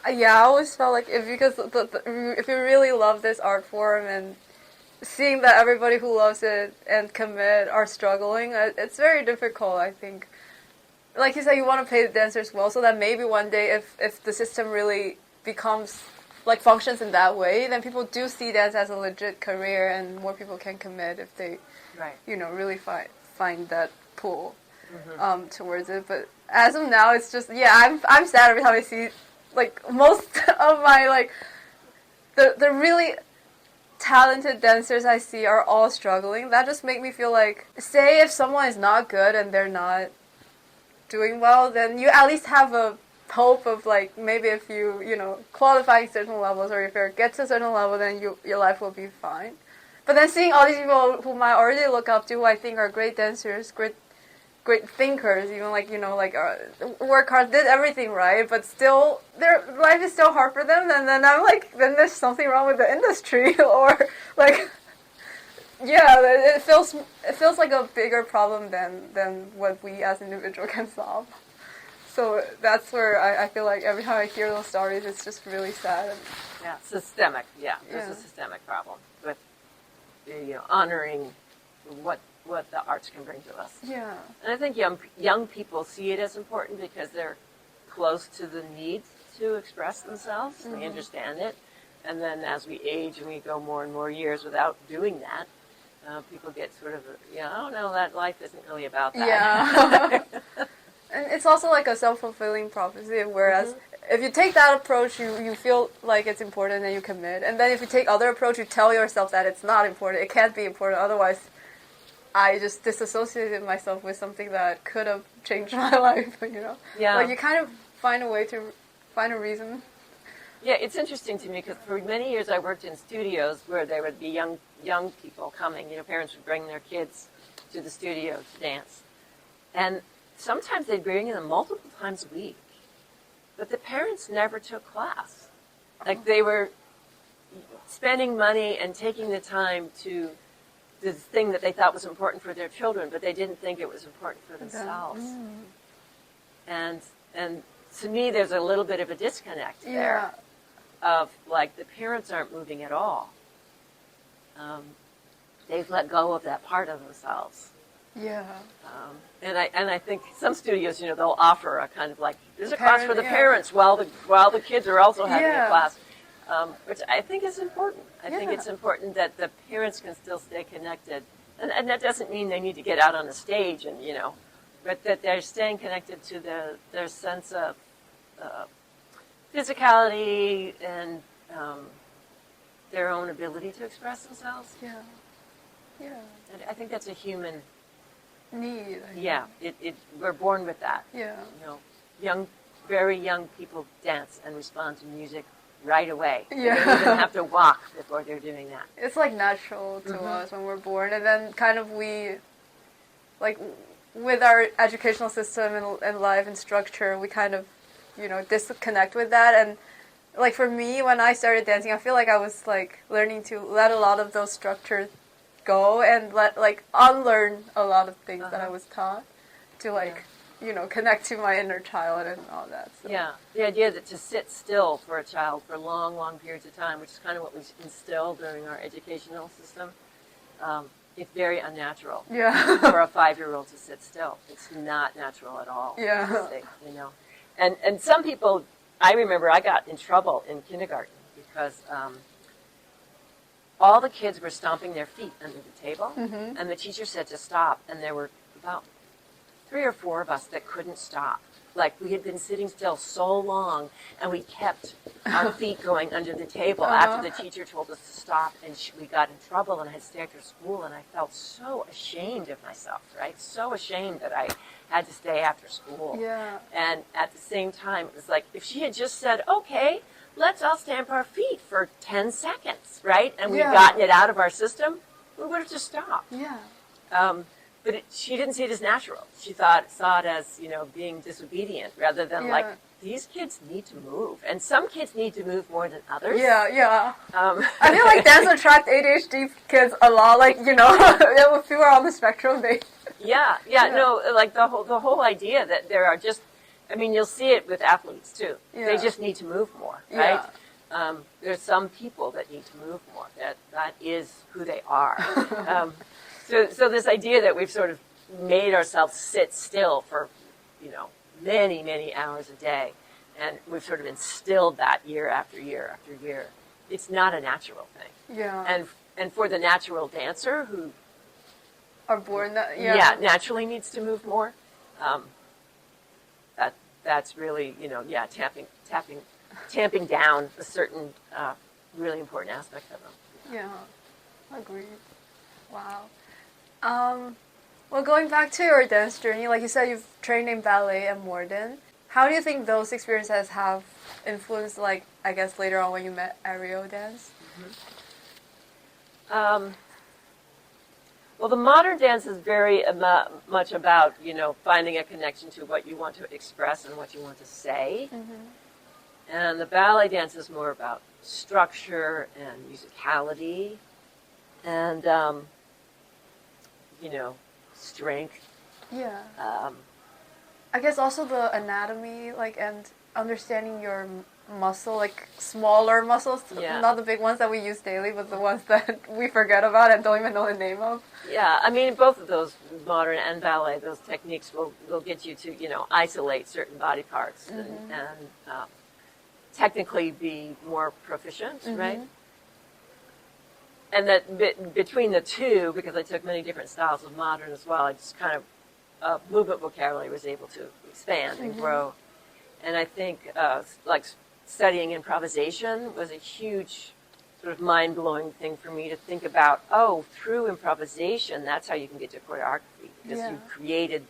I always felt like if you really love this art form, and seeing that everybody who loves it and commit are struggling, it's very difficult, I think. Like you said, you want to pay the dancers well, so that maybe one day if the system really becomes, like, functions in that way, then people do see dance as a legit career, and more people can commit if they, really find that pull towards it. But as of now, it's just, I'm sad every time I see, like, most of my, like, the really talented dancers I see are all struggling. That just makes me feel like, say if someone is not good and they're not doing well, then you at least have a hope of, like, maybe if you, qualifying certain levels, or if you get to a certain level, then your life will be fine. But then seeing all these people whom I already look up to, who I think are great dancers, great thinkers, even, like, work hard, did everything right, but still, their life is still hard for them, and then I'm like, then there's something wrong with the industry, or, like, it feels like a bigger problem than what we as individuals can solve. So that's where I feel like every time I hear those stories, it's just really sad. Systemic. There's a systemic problem with honoring what the arts can bring to us. Yeah. And I think young people see it as important because they're close to the need to express themselves. They understand it. And then as we age and we go more and more years without doing that, people get sort of, oh no, that life isn't really about that. Yeah. And it's also like a self-fulfilling prophecy, whereas if you take that approach, you feel like it's important and you commit. And then if you take other approach, you tell yourself that it's not important, it can't be important, otherwise I just disassociated myself with something that could have changed my life, Yeah. Like, you kind of find a way to find a reason. Yeah, it's interesting to me because for many years I worked in studios where there would be young people coming. Parents would bring their kids to the studio to dance. And sometimes they'd bring them multiple times a week. But the parents never took class. Like, they were spending money and taking the time to do the thing that they thought was important for their children, but they didn't think it was important for themselves. And to me, there's a little bit of a disconnect there of, like, the parents aren't moving at all. They've let go of that part of themselves. Yeah. And I think some studios, they'll offer a kind of, like, there's a class for the parents while the kids are also having a class, which I think is important. I think it's important that the parents can still stay connected, and that doesn't mean they need to get out on the stage and but that they're staying connected to their sense of physicality and their own ability to express themselves. Yeah. And I think that's a human need. We're born with that. Yeah. very young people dance and respond to music right away. Yeah. They don't even have to walk before they're doing that. It's like natural to us when we're born, and then kind of like with our educational system and life and structure, we kind of, disconnect with that. And like for me, when I started dancing, I feel like I was like learning to let a lot of those structures go and unlearn a lot of things that I was taught to connect to my inner child and all that. So. Yeah, the idea that to sit still for a child for long, long periods of time, which is kind of what we instill during our educational system, it's very unnatural. Yeah. For a 5-year-old to sit still, it's not natural at all. Yeah. And some people, I remember I got in trouble in kindergarten because all the kids were stomping their feet under the table, and the teacher said to stop, and there were about 3 or 4 of us that couldn't stop. Like we had been sitting still so long, and we kept our feet going under the table after the teacher told us to stop, and we got in trouble, and I had to stay after school, and I felt so ashamed of myself, right? So ashamed that I had to stay after school. Yeah. And at the same time, it was like if she had just said, okay, let's all stamp our feet for 10 seconds, right? And we'd gotten it out of our system, we would have just stopped. Yeah. But she didn't see it as natural. She saw it as, being disobedient rather than like, these kids need to move. And some kids need to move more than others. Yeah. I feel like dance attracts ADHD kids a lot. Like, if you are on the spectrum, they... No, like the whole idea that there are just, you'll see it with athletes too. Yeah. They just need to move more, right? There's some people that need to move more. That is who they are. So this idea that we've sort of made ourselves sit still for, many, many hours a day, and we've sort of instilled that year after year after year. It's not a natural thing. Yeah. And for the natural dancer who are born that naturally needs to move more, that's really tamping down a certain really important aspect of them. Yeah, agreed. Wow. Well, going back to your dance journey, like you said, you've trained in ballet and modern. How do you think those experiences have influenced, like, I guess later on when you met aerial dance? Well, the modern dance is very much about, finding a connection to what you want to express and what you want to say. And the ballet dance is more about structure and musicality and, strength. Yeah. I guess also the anatomy, and understanding your muscle, like smaller muscles, not the big ones that we use daily, but the ones that we forget about and don't even know the name of. Yeah, both of those, modern and ballet, those techniques will get you to, isolate certain body parts and technically be more proficient, right? And that between the two, because I took many different styles of modern as well, I just kind of, movement vocabulary was able to expand and grow. And I think, studying improvisation was a huge sort of mind-blowing thing for me to think about, through improvisation, that's how you can get to choreography. Because you've created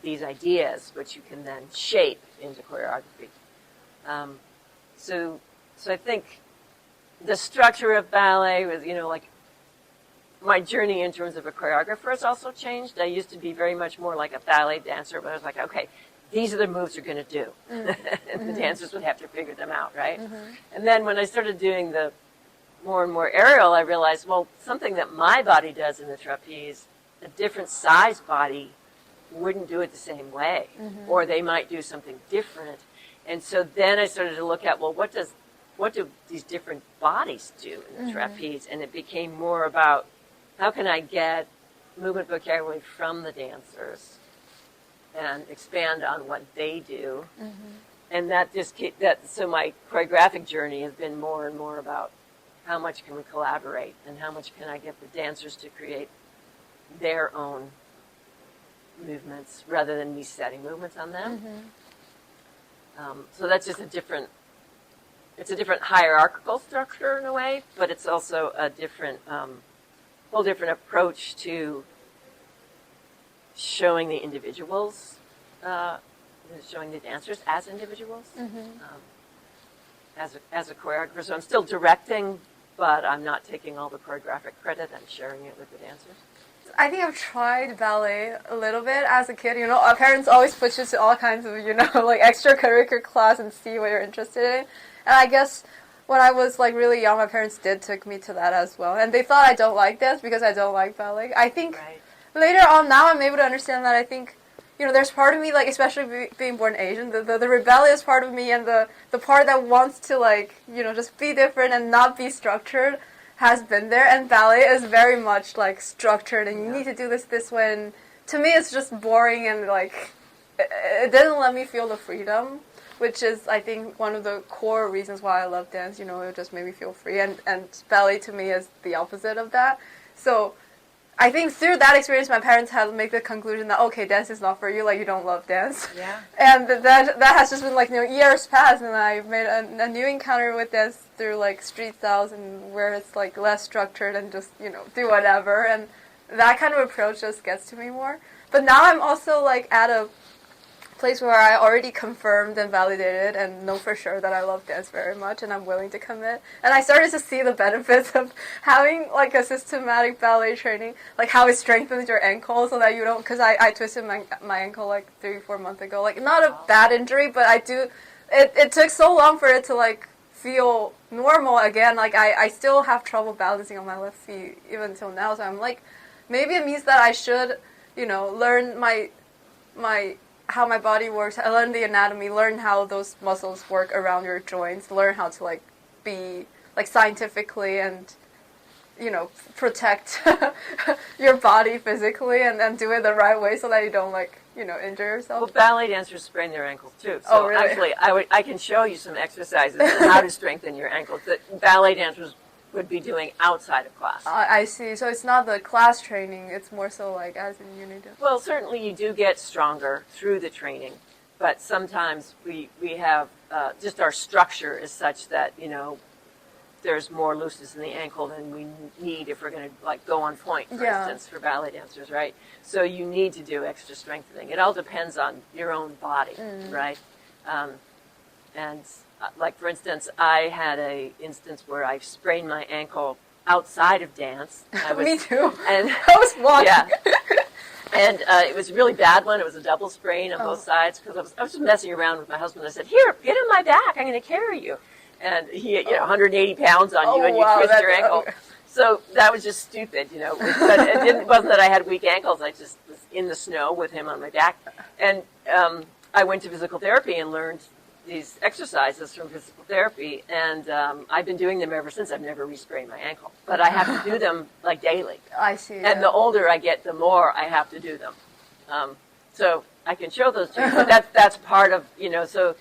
these ideas, which you can then shape into choreography. So I think the structure of ballet was, my journey in terms of a choreographer has also changed. I used to be very much more like a ballet dancer, but I was like, okay, these are the moves you're going to do. And the dancers would have to figure them out, right? And then when I started doing the more and more aerial, I realized, well, something that my body does in the trapeze, a different size body wouldn't do it the same way, or they might do something different. And so then I started to look at, well, what do these different bodies do in the trapeze? And it became more about how can I get movement vocabulary from the dancers and expand on what they do. And so my choreographic journey has been more and more about how much can we collaborate and how much can I get the dancers to create their own movements rather than me setting movements on them. So that's just it's a different hierarchical structure in a way, but it's also a different, whole different approach to showing the individuals showing the dancers as individuals, as a choreographer. So I'm still directing, but I'm not taking all the choreographic credit. I'm sharing it with the dancers. I think I've tried ballet a little bit as a kid. You know, our parents always push us to all kinds of, you know, like extracurricular class and see what you're interested in. And I guess when I was like really young, my parents did took me to that as well. And they thought I don't like dance because I don't like ballet. I think later on now I'm able to understand that. I think, you know, there's part of me, like especially being born Asian, the rebellious part of me and the part that wants to like, you know, just be different and not be structured has been there, and ballet is very much like structured and you need to do this way, and to me it's just boring and like it didn't let me feel the freedom, which is I think one of the core reasons why I love dance. You know, it just made me feel free, and ballet to me is the opposite of that. So I think through that experience my parents had to make the conclusion that okay, dance is not for you, like you don't love dance. Yeah. And that has just been like, you know, years past, and I've made a new encounter with dance through like street styles and where it's like less structured and just, you know, do whatever, and that kind of approach just gets to me more. But now I'm also like at a place where I already confirmed and validated and know for sure that I love dance very much and I'm willing to commit. And I started to see the benefits of having like a systematic ballet training, like how it strengthens your ankle so that you don't, because I twisted my ankle like 3-4 months ago. Like not a bad injury, but it took so long for it to like feel normal again. Like I still have trouble balancing on my left feet even until now. So I'm like, maybe it means that I should, you know, learn my how my body works, I learn the anatomy, learn how those muscles work around your joints, learn how to like be like scientifically and, you know, protect your body physically and do it the right way so that you don't like, you know, injure yourself. Well, ballet dancers sprain their ankles too. So oh, really? Actually, I can show you some exercises on how to strengthen your ankles that ballet dancers would be doing outside of class. I see. So it's not the class training, it's more so like as in uni. Well, certainly you do get stronger through the training, but sometimes we have, just our structure is such that, you know, there's more looseness in the ankle than we need if we're going to like go on point, for instance, for ballet dancers, right? So you need to do extra strengthening. It all depends on your own body, right? And like, for instance, I had a instance where I sprained my ankle outside of dance. Me too. And I was walking. Yeah. And it was a really bad one. It was a double sprain on both sides because I was just messing around with my husband. I said, "Here, get on my back. I'm going to carry you." And he, you know, 180 pounds on you, and you twist your ankle. So that was just stupid, you know. But it wasn't that I had weak ankles. I just was in the snow with him on my back. And I went to physical therapy and learned these exercises from physical therapy, and I've been doing them ever since. I've never re-sprained my ankle, but I have to do them like daily. I see. And the older I get, the more I have to do them. So I can show those to you, but that's part of, you know, so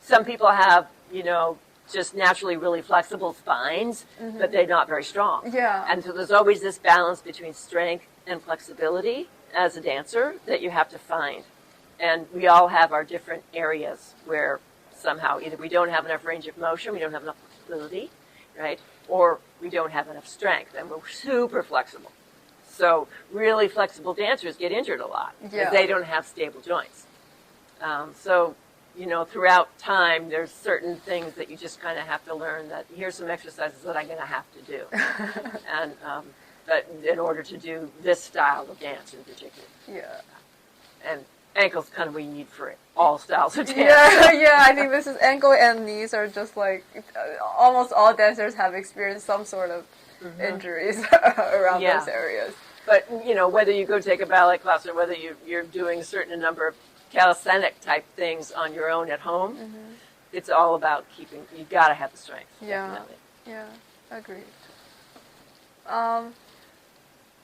some people have, you know, just naturally really flexible spines, but they're not very strong. Yeah. And so there's always this balance between strength and flexibility as a dancer that you have to find. And we all have our different areas where somehow either we don't have enough range of motion, we don't have enough flexibility, right? Or we don't have enough strength, and we're super flexible. So really flexible dancers get injured a lot because they don't have stable joints. So, you know, throughout time, there's certain things that you just kind of have to learn that here's some exercises that I'm going to have to do. And but in order to do this style of dance in particular. Yeah. And ankle's kind of what you need for all styles of dance. Yeah, I think this is ankle and knees are just like almost all dancers have experienced some sort of injuries around those areas. But, you know, whether you go take a ballet class or whether you're doing a certain number of calisthenic type things on your own at home, it's all about keeping, you got to have the strength. Definitely. Yeah, agreed.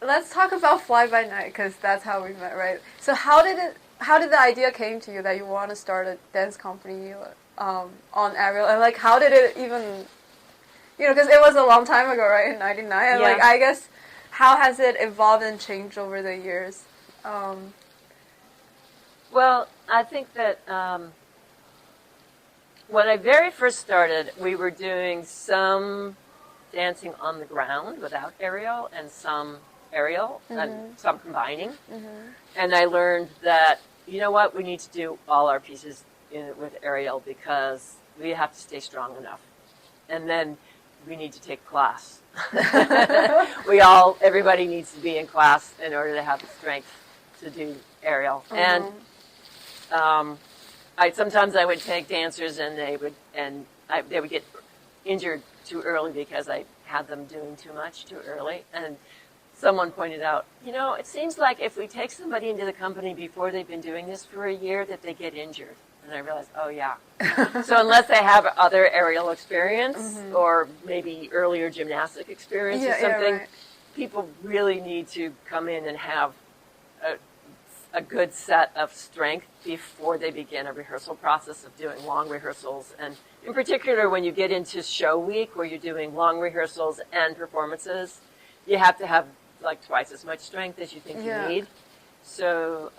Let's talk about Fly By Night because that's how we met, right? So how did the idea came to you that you want to start a dance company on Ariel, and like how did it even, you know, because it was a long time ago, right, in '99, and like I guess how has it evolved and changed over the years? Well, I think that when I very first started, we were doing some dancing on the ground without aerial and some aerial and some combining. And I learned that you know what, we need to do all our pieces with aerial because we have to stay strong enough. And then we need to take class. Everybody needs to be in class in order to have the strength to do aerial. And sometimes I would take dancers and they would get injured too early because I had them doing too much too early. And someone pointed out, it seems like if we take somebody into the company before they've been doing this for a year, that they get injured. And I realized, oh yeah. So unless they have other aerial experience or maybe earlier gymnastic experience or something, people really need to come in and have a good set of strength before they begin a rehearsal process of doing long rehearsals. And in particular, when you get into show week where you're doing long rehearsals and performances, you have to have like twice as much strength as you think you need. So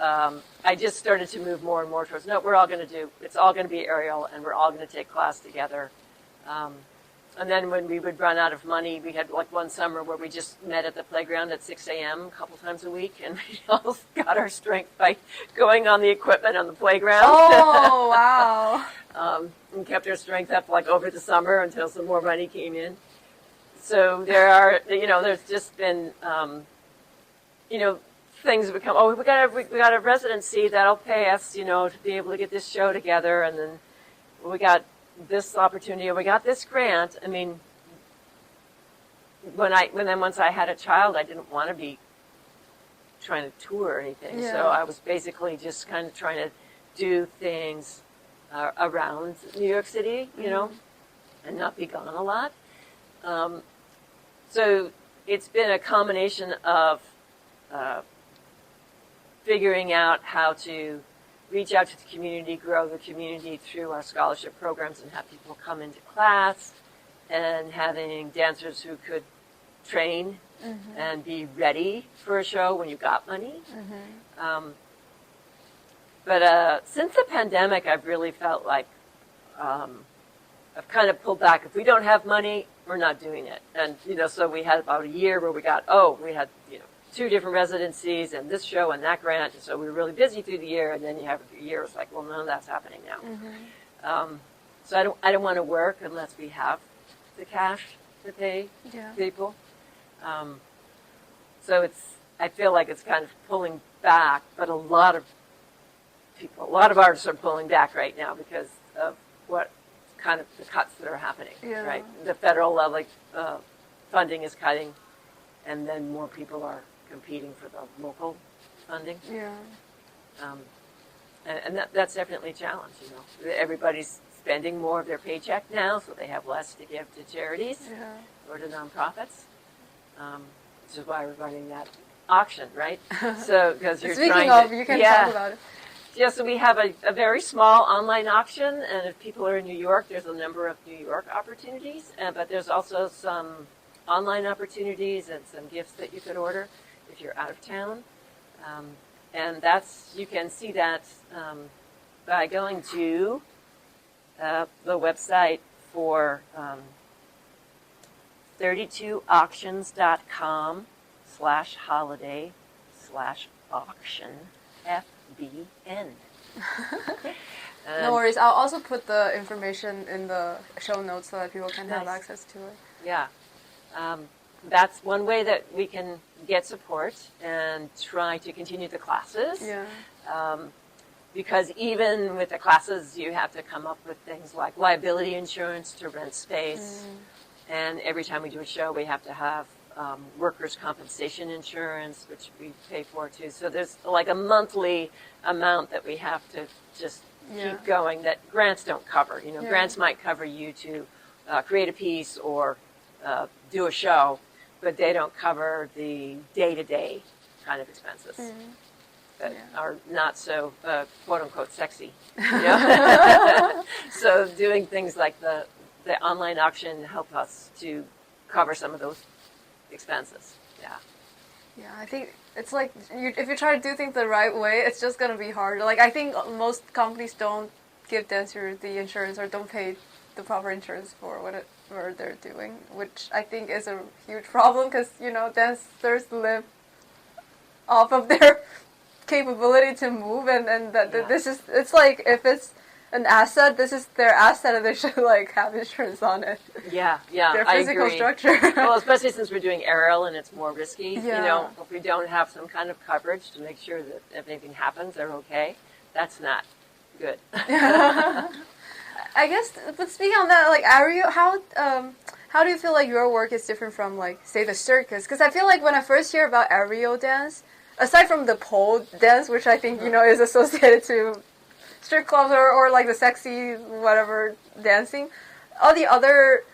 I just started to move more and more towards, no, it's all going to be aerial and we're all going to take class together. And then when we would run out of money, we had like one summer where we just met at the playground at 6 a.m. a couple times a week, and we all got our strength by going on the equipment on the playground. Oh, wow. And kept our strength up like over the summer until some more money came in. So there's just been, things become, we got a residency that'll pay us, to be able to get this show together, and then we got this opportunity, or we got this grant. I mean, once I had a child, I didn't want to be trying to tour or anything. Yeah. So I was basically just kind of trying to do things around New York City, and not be gone a lot. So it's been a combination of figuring out how to reach out to the community, grow the community through our scholarship programs and have people come into class, and having dancers who could train and be ready for a show when you got money. But since the pandemic, I've really felt like I've kind of pulled back. If we don't have money, we're not doing it. And, so we had about a year where we had 2 different residencies and this show and that grant. And so we were really busy through the year. And then you have a year, it's like, well, none of that's happening now. So I don't want to work unless we have the cash to pay people. So I feel like it's kind of pulling back, but a lot of artists are pulling back right now because of what kind of the cuts that are happening, right? The federal level funding is cutting, and then more people are competing for the local funding. And that's definitely a challenge, Everybody's spending more of their paycheck now, so they have less to give to charities or to nonprofits, which is why we're running that auction, right? So because you're Speaking of, you can talk about it. Yeah, so we have a very small online auction, and if people are in New York, there's a number of New York opportunities, but there's also some online opportunities and some gifts that you could order if you're out of town. And you can see that by going to the website for 32auctions.com/holiday/auction. FBN. No worries. I'll also put the information in the show notes so that people can have access to it. Yeah. That's one way that we can get support and try to continue the classes. Because even with the classes, you have to come up with things like liability insurance to rent space. And every time we do a show, we have to have workers' compensation insurance, which we pay for too. So there's like a monthly amount that we have to just keep going that grants don't cover. Grants might cover you to create a piece or do a show, but they don't cover the day-to-day kind of expenses that are not so quote-unquote sexy. So doing things like the online auction help us to cover some of those expenses. Yeah, I think it's like if you try to do things the right way, it's just gonna be hard. Like I think most companies don't give dancers the insurance or don't pay the proper insurance for whatever they're doing, which I think is a huge problem because dancers live off of their capability to move, and that Yeah. this is, it's like if it's an asset, this is their asset, and they should like have insurance on it. Yeah, Their I physical agree. structure. Well, especially since we're doing aerial and it's more risky, Yeah. if we don't have some kind of coverage to make sure that if anything happens, they're okay, that's not good. I guess, but speaking on that, like aerial, how do you feel like your work is different from like say the circus? Because I feel like when I first hear about aerial dance, aside from the pole dance, which I think is associated to strip clubs or like the sexy whatever dancing, all the other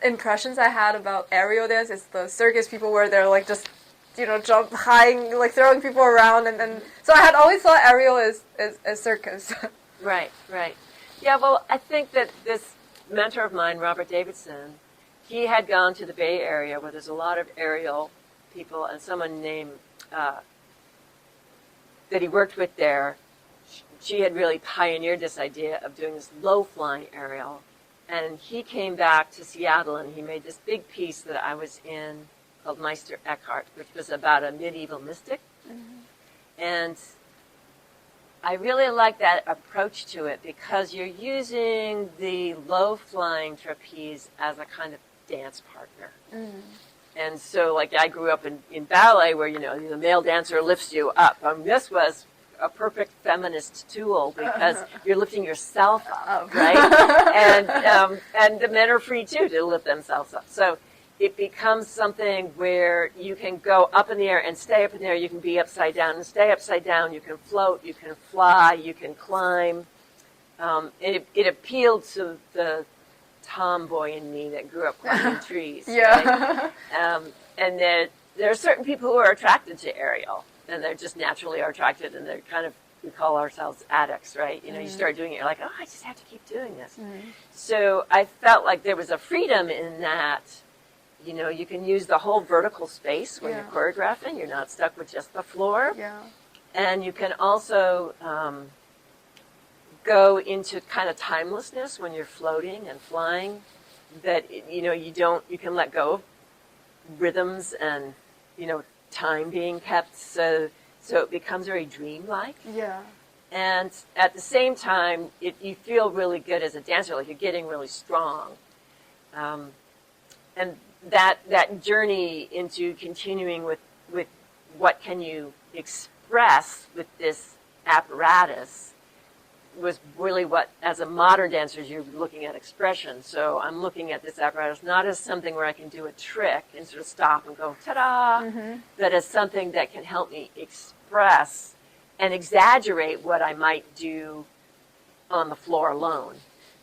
impressions I had about aerial dance is the circus people where they're like just jump high, like throwing people around, and then so I had always thought aerial is circus. Right. Yeah, well, I think that this mentor of mine, Robert Davidson, he had gone to the Bay Area where there's a lot of aerial people, and someone named that he worked with there, she had really pioneered this idea of doing this low-flying aerial. And he came back to Seattle, and he made this big piece that I was in called Meister Eckhart, which was about a medieval mystic. Mm-hmm. And I really like that approach to it because you're using the low-flying trapeze as a kind of dance partner. Mm-hmm. And so, like, I grew up in ballet where, the male dancer lifts you up. This was a perfect feminist tool because you're lifting yourself up, right? And the men are free, too, to lift themselves up. So it becomes something where you can go up in the air and stay up in the air. You can be upside down and stay upside down. You can float. You can fly. You can climb. It appealed to the tomboy in me that grew up climbing trees. Yeah. Right? And there are certain people who are attracted to aerial, and they're just naturally are attracted, and they're kind of, we call ourselves addicts, right? You start doing it, you're like, oh, I just have to keep doing this. Mm-hmm. So I felt like there was a freedom in that. You can use the whole vertical space when you're choreographing. You're not stuck with just the floor. Yeah. And you can also go into kind of timelessness when you're floating and flying. That you can let go of rhythms and time being kept. So it becomes very dreamlike. Yeah. And at the same time, you feel really good as a dancer, like you're getting really strong. And that journey into continuing with what can you express with this apparatus was really what, as a modern dancer, you're looking at expression. So I'm looking at this apparatus not as something where I can do a trick and sort of stop and go, ta-da, but as something that can help me express and exaggerate what I might do on the floor alone.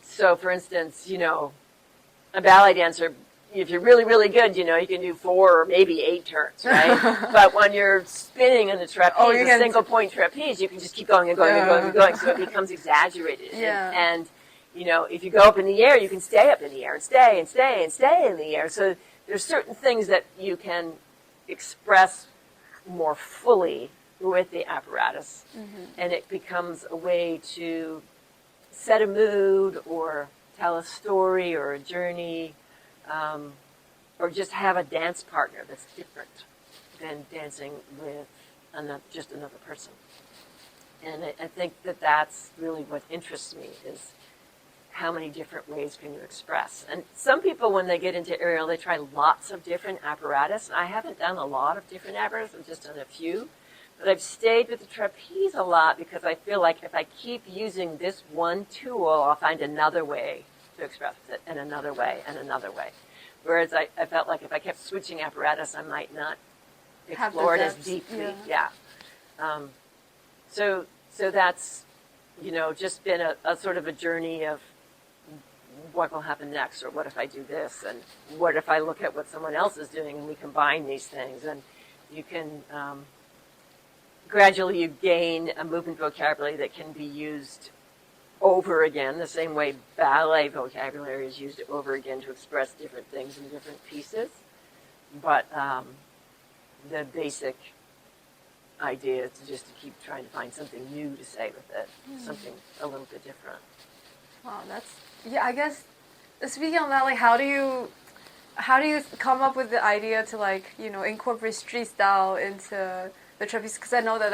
So, for instance, a ballet dancer, if you're really, really good, you can do 4 or maybe 8 turns, right? But when you're spinning in the trapeze, a single point trapeze, you can just keep going and going and going and going, so it becomes exaggerated. Yeah. And if you go up in the air, you can stay up in the air and stay and stay and stay in the air. So there's certain things that you can express more fully with the apparatus, and it becomes a way to set a mood or tell a story or a journey. Or just have a dance partner that's different than dancing with just another person. And I think that's really what interests me is how many different ways can you express. And some people, when they get into aerial, they try lots of different apparatus. I haven't done a lot of different apparatus. I've just done a few. But I've stayed with the trapeze a lot because I feel like if I keep using this one tool, I'll find another way to express it, and another way, and another way. Whereas I felt like if I kept switching apparatus, I might not explore it as deeply. Yeah. So that's, just been a sort of a journey of what will happen next, or what if I do this, and what if I look at what someone else is doing, and we combine these things, and you can gradually you gain a movement vocabulary that can be used over again, the same way ballet vocabulary is used over again to express different things in different pieces. But the basic idea is just to keep trying to find something new to say with it, something a little bit different. Wow, I guess, speaking on that, like, how do you come up with the idea to, like, incorporate street style into the trapeze? Because I know that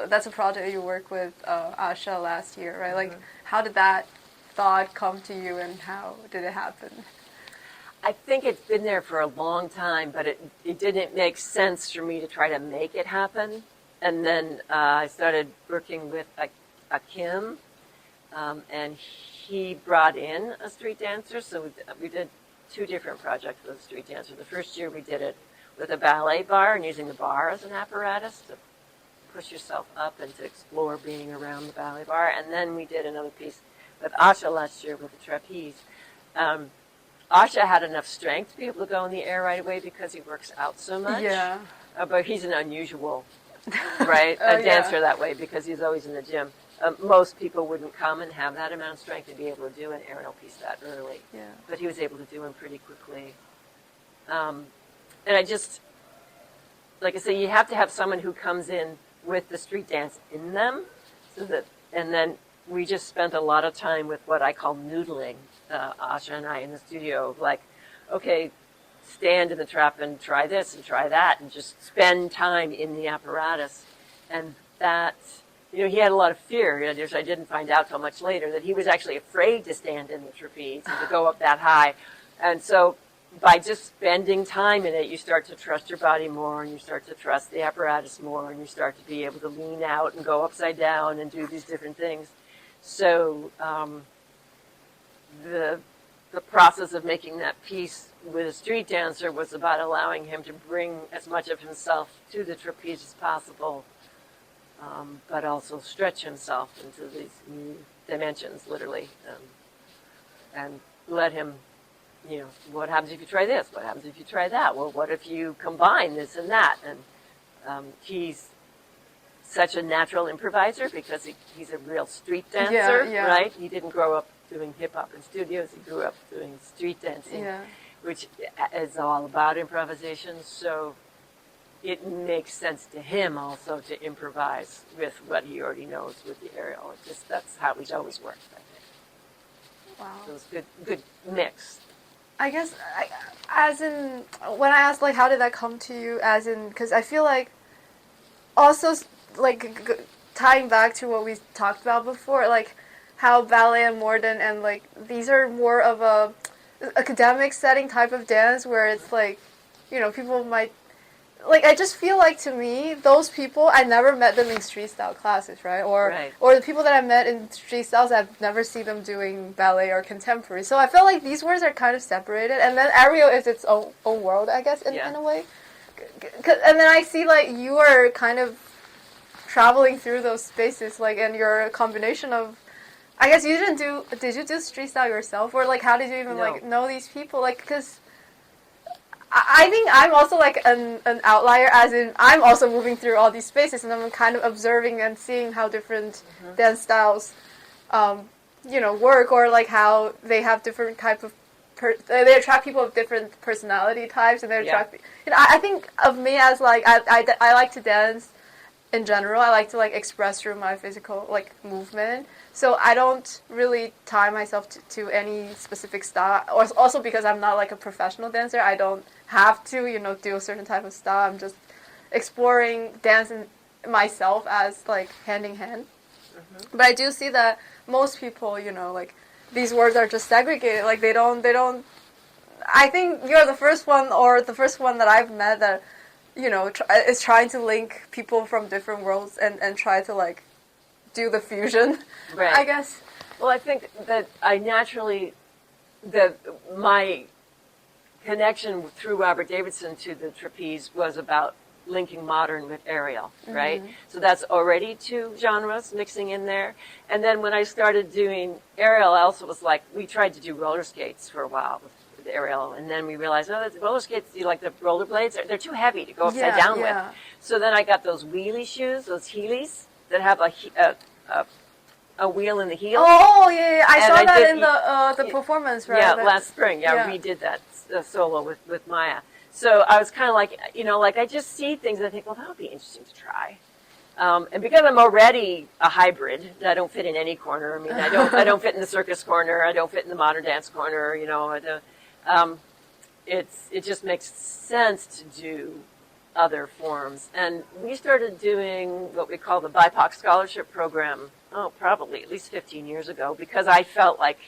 that's a project you worked with Asha last year, right? Like, how did that thought come to you, and how did it happen? I think it's been there for a long time, but it didn't make sense for me to try to make it happen. And then I started working with a Kim, and he brought in a street dancer. So we did 2 different projects with a street dancer. The first year we did it with a ballet bar and using the bar as an apparatus to push yourself up and to explore being around the ballet bar. And then we did another piece with Asha last year with the trapeze. Asha had enough strength to be able to go in the air right away because he works out so much. Yeah. But he's an unusual, right, a dancer that way because he's always in the gym. Most people wouldn't come and have that amount of strength to be able to do an aerial piece that early. Yeah. But he was able to do them pretty quickly. And I just, like I say, you have to have someone who comes in with the street dance in them, so that, and then we just spent a lot of time with what I call noodling, Asha and I in the studio, like, okay, stand in the trap and try this and try that, and just spend time in the apparatus. And that, he had a lot of fear, I didn't find out till much later, that he was actually afraid to stand in the trapeze and to go up that high. And so by just spending time in it, you start to trust your body more, and you start to trust the apparatus more, and you start to be able to lean out and go upside down and do these different things. So the process of making that piece with a street dancer was about allowing him to bring as much of himself to the trapeze as possible, but also stretch himself into these new dimensions, literally, and let him, what happens if you try this? What happens if you try that? Well, what if you combine this and that? And he's such a natural improviser because he's a real street dancer, right? He didn't grow up doing hip-hop in studios. He grew up doing street dancing, which is all about improvisation. So it makes sense to him also to improvise with what he already knows with the aerial. That's how he's always worked, I think. Wow. So it's a good mix. I guess, as in, when I asked, like, how did that come to you, as in, because I feel like, also, like, tying back to what we talked about before, like, how ballet and modern and, like, these are more of a academic setting type of dance where it's, like, people might, like, I just feel like, to me, those people, I never met them in street style classes, right? Or the people that I met in street styles, I've never seen them doing ballet or contemporary. So I feel like these words are kind of separated, and then aerial is its own world, I guess, in a way. And then I see, like, you are kind of traveling through those spaces, like, and you're a combination of, I guess did you do street style yourself? Or, like, how did you even, like, know these people? Like, because I think I'm also, like, an outlier, as in I'm also moving through all these spaces, and I'm kind of observing and seeing how different dance styles, work, or, like, how they have different type of, they attract people of different personality types, and they attract, I think of me as, like, I like to dance in general. I like to, like, express through my physical, like, movement. So I don't really tie myself to any specific style. Also because I'm not, like, a professional dancer, I don't have to, do a certain type of style. I'm just exploring dancing myself as, like, hand in hand. But I do see that most people, like, these words are just segregated. Like, they don't. I think you're the first one, or the first one that I've met that, is trying to link people from different worlds and try to, like, do the fusion, right. I guess. Well, I think that my connection through Robert Davidson to the trapeze was about linking modern with aerial, right? So that's already 2 genres mixing in there. And then when I started doing aerial, I also was like, we tried to do roller skates for a while with aerial, and then we realized, the roller skates, like the roller blades, they're too heavy to go upside down with. So then I got those wheelie shoes, those heelys, that have a wheel in the heel. Oh, yeah. I saw that in the performance, right? Yeah, last spring. Yeah, we did that solo with Maya. So I was kind of like, like, I just see things and I think, well, that would be interesting to try. And because I'm already a hybrid, I don't fit in any corner. I mean, I don't fit in the circus corner. I don't fit in the modern dance corner. It just makes sense to do other forms. And we started doing what we call the BIPOC scholarship program, probably at least 15 years ago, because I felt like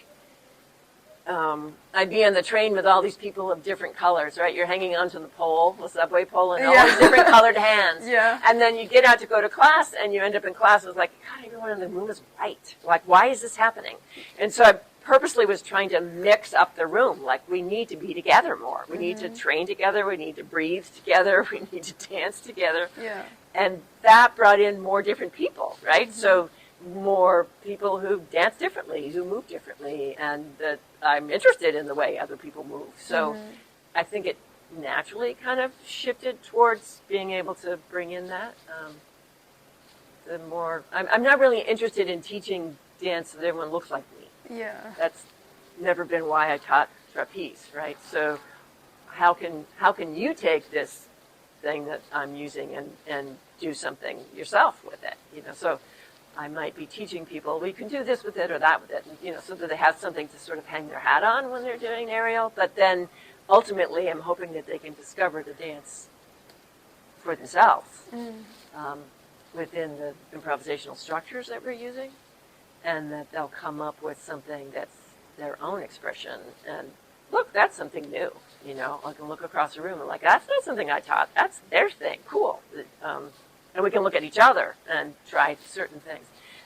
I'd be on the train with all these people of different colors, right? You're hanging onto the pole, the subway pole, and all these different colored hands. Yeah. And then you get out to go to class, and you end up in class, it was like, God, everyone in the room is white. Like, why is this happening? And so I purposely was trying to mix up the room. Like, we need to be together more. We need to train together. We need to breathe together. We need to dance together. Yeah. And that brought in more different people, right? So more people who dance differently, who move differently, and that I'm interested in the way other people move. So I think it naturally kind of shifted towards being able to bring in that. The more I'm not really interested in teaching dance so that everyone looks like me. Yeah. That's never been why I taught trapeze, right? So how can you take this thing that I'm using and do something yourself with it? You know, so I might be teaching people, we can do this with it or that with it, you know, so that they have something to sort of hang their hat on when they're doing aerial. But then ultimately I'm hoping that they can discover the dance for themselves within the improvisational structures that we're using, and that they'll come up with something that's their own expression. And look, that's something new. You know, I can look across the room and like, that's not something I taught. That's their thing. Cool. And we can look at each other and try certain things,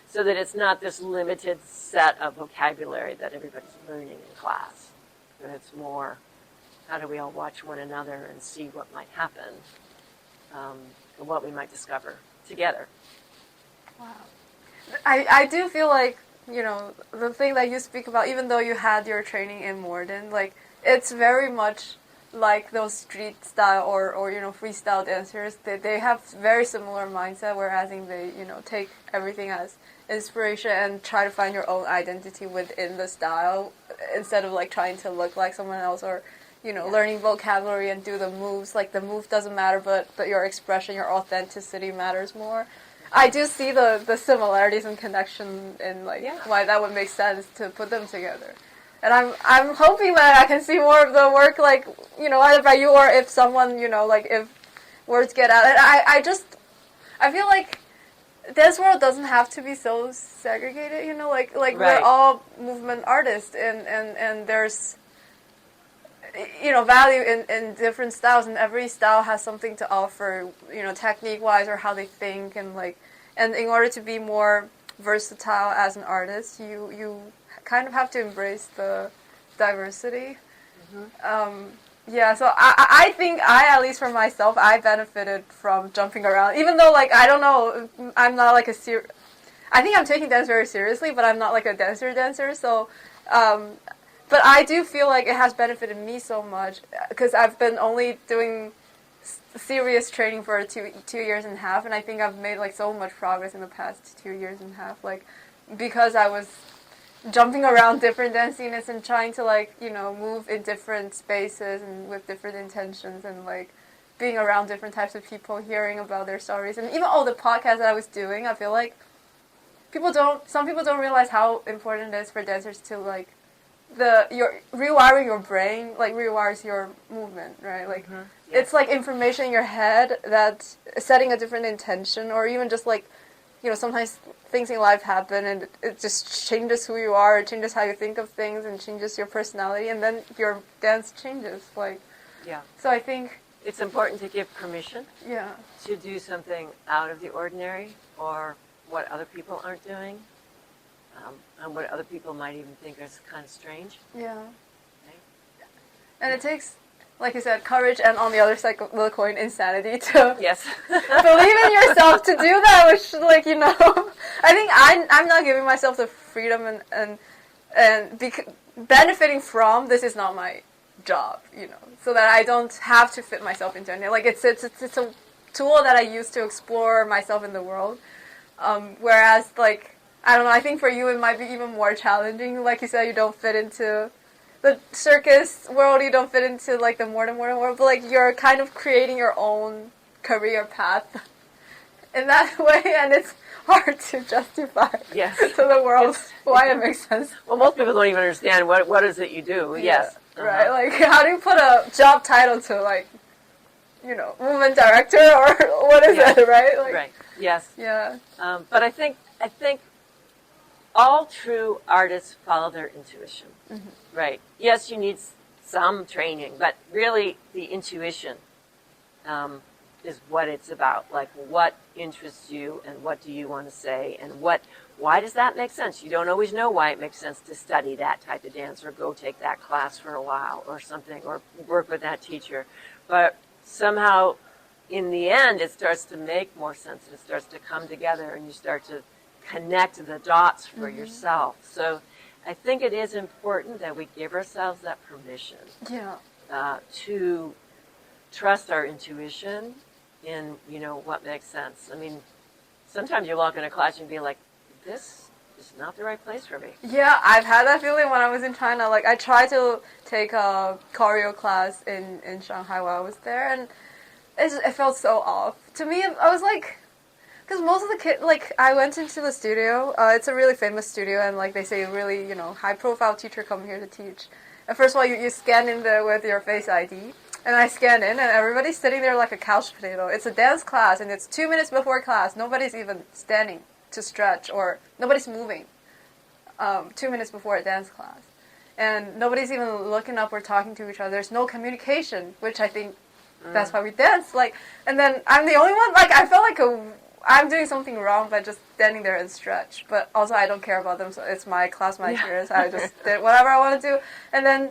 so that it's not this limited set of vocabulary that everybody's learning in class. But it's more, how do we all watch one another and see what might happen, and what we might discover together. Wow. I do feel like, you know, the thing that you speak about, even though you had your training in Morden, like, it's very much like those street style or you know, freestyle dancers. They have very similar mindset, whereas they, you know, take everything as inspiration and try to find your own identity within the style instead of like trying to look like someone else, or you know, learning vocabulary and do the moves. Like, the move doesn't matter, but your expression, your authenticity matters more. I do see the similarities and connection in like why that would make sense to put them together. And I'm hoping that I can see more of the work, like, you know, either by you or if someone, you know, like if words get out. And I feel like this world doesn't have to be so segregated, you know, like we're all movement artists, and there's, you know, value in different styles, and every style has something to offer, you know, technique-wise or how they think, and like, and in order to be more versatile as an artist, you kind of have to embrace the diversity. Yeah, so I think at least for myself, I benefited from jumping around, even though, like, I don't know, I'm not like I think I'm taking dance very seriously, but I'm not like a dancer, so, but I do feel like it has benefited me so much, because I've been only doing serious training for 2 years and a half, and I think I've made like so much progress in the past 2 years and a half, like, because I was jumping around different dance units and trying to, like, you know, move in different spaces and with different intentions, and like being around different types of people, hearing about their stories, and even all the podcasts that I was doing, I feel like some people don't realize how important it is for dancers to, like, rewiring your brain, like, rewires your movement, right? Like, it's like information in your head that's setting a different intention, or even just like, you know, sometimes things in life happen and it just changes who you are, it changes how you think of things, and changes your personality, and then your dance changes, like. Yeah. So I think it's important to give permission yeah. to do something out of the ordinary, or what other people aren't doing, and what other people might even think is kind of strange. Yeah. Okay? And it takes, like you said, courage, and on the other side of the coin, insanity to Yes. believe in yourself to do that, which, like, you know, I think I'm not giving myself the freedom and benefiting from, this is not my job, you know, so that I don't have to fit myself into anything. Like, it's a tool that I use to explore myself in the world, whereas, like, I don't know, I think for you it might be even more challenging. Like you said, you don't fit into the circus world, you don't fit into, like, the modern world, but, like, you're kind of creating your own career path in that way, and it's hard to justify to the world why it makes sense. Well, most people don't even understand what is it you do. Yeah, yes. Right, like, how do you put a job title to, like, movement director or what is it, right? Like, right. Yes. Yeah. But I think all true artists follow their intuition. Mm-hmm. Right. Yes, you need some training, but really the intuition is what it's about. Like, what interests you and what do you want to say and why does that make sense? You don't always know why it makes sense to study that type of dance or go take that class for a while or something or work with that teacher. But somehow, in the end, it starts to make more sense. It starts to come together and you start to connect the dots for mm-hmm. yourself. So I think it is important that we give ourselves that permission to trust our intuition in, what makes sense. I mean, sometimes you walk in a class and be like, this is not the right place for me. Yeah, I've had that feeling when I was in China. Like, I tried to take a choreo class in Shanghai while I was there, and it felt so off. To me, I was like, because most of the kids, like, I went into the studio. It's a really famous studio, and, like, they say a really, high-profile teacher come here to teach. And first of all, you scan in there with your Face ID. And I scanned in, and everybody's sitting there like a couch potato. It's a dance class, and it's 2 minutes before class. Nobody's even standing to stretch, or nobody's moving 2 minutes before a dance class. And nobody's even looking up or talking to each other. There's no communication, which I think that's why we dance. Like, and then I'm the only one, like, I felt like I'm doing something wrong by just standing there and stretch. But also I don't care about them, so it's my class, my peers. I just did whatever I want to do. And then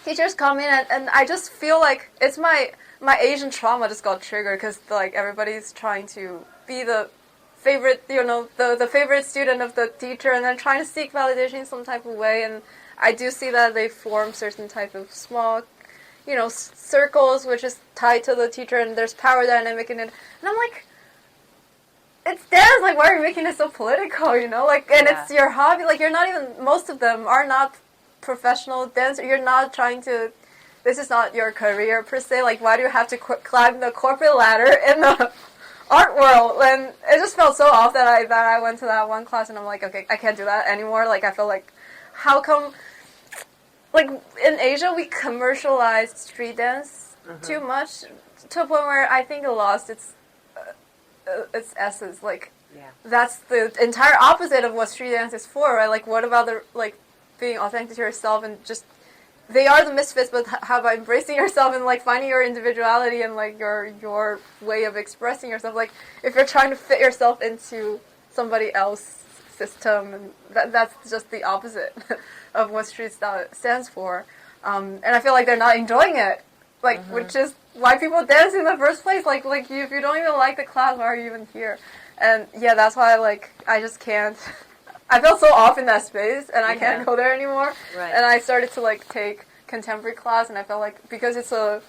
teachers come in, and I just feel like it's my Asian trauma just got triggered because, like, everybody's trying to be the favorite, the favorite student of the teacher, and then trying to seek validation in some type of way. And I do see that they form certain type of small, circles which is tied to the teacher, and there's power dynamic in it. And I'm like, it's dance. Like, why are you making it so political? Like, and it's your hobby. Like, you're not even. Most of them are not professional dancer. You're not trying to. This is not your career per se. Like, why do you have to climb the corporate ladder in the art world? And it just felt so off that I went to that one class, and I'm like, okay, I can't do that anymore. Like, I feel like, how come, like, in Asia we commercialized street dance too much to a point where I think it lost its essence. Like, that's the entire opposite of what street dance is for, right? Like, what about being authentic to yourself and just. They are the misfits, but how about embracing yourself and, like, finding your individuality and, like, your way of expressing yourself? Like, if you're trying to fit yourself into somebody else's system, and that's just the opposite of what street style stands for. And I feel like they're not enjoying it, like, which is why people dance in the first place. Like if you don't even like the class, why are you even here? And yeah, that's why, like, I just can't. I felt so off in that space, and I can't go there anymore. Right. And I started to, like, take contemporary class, and I felt like, because I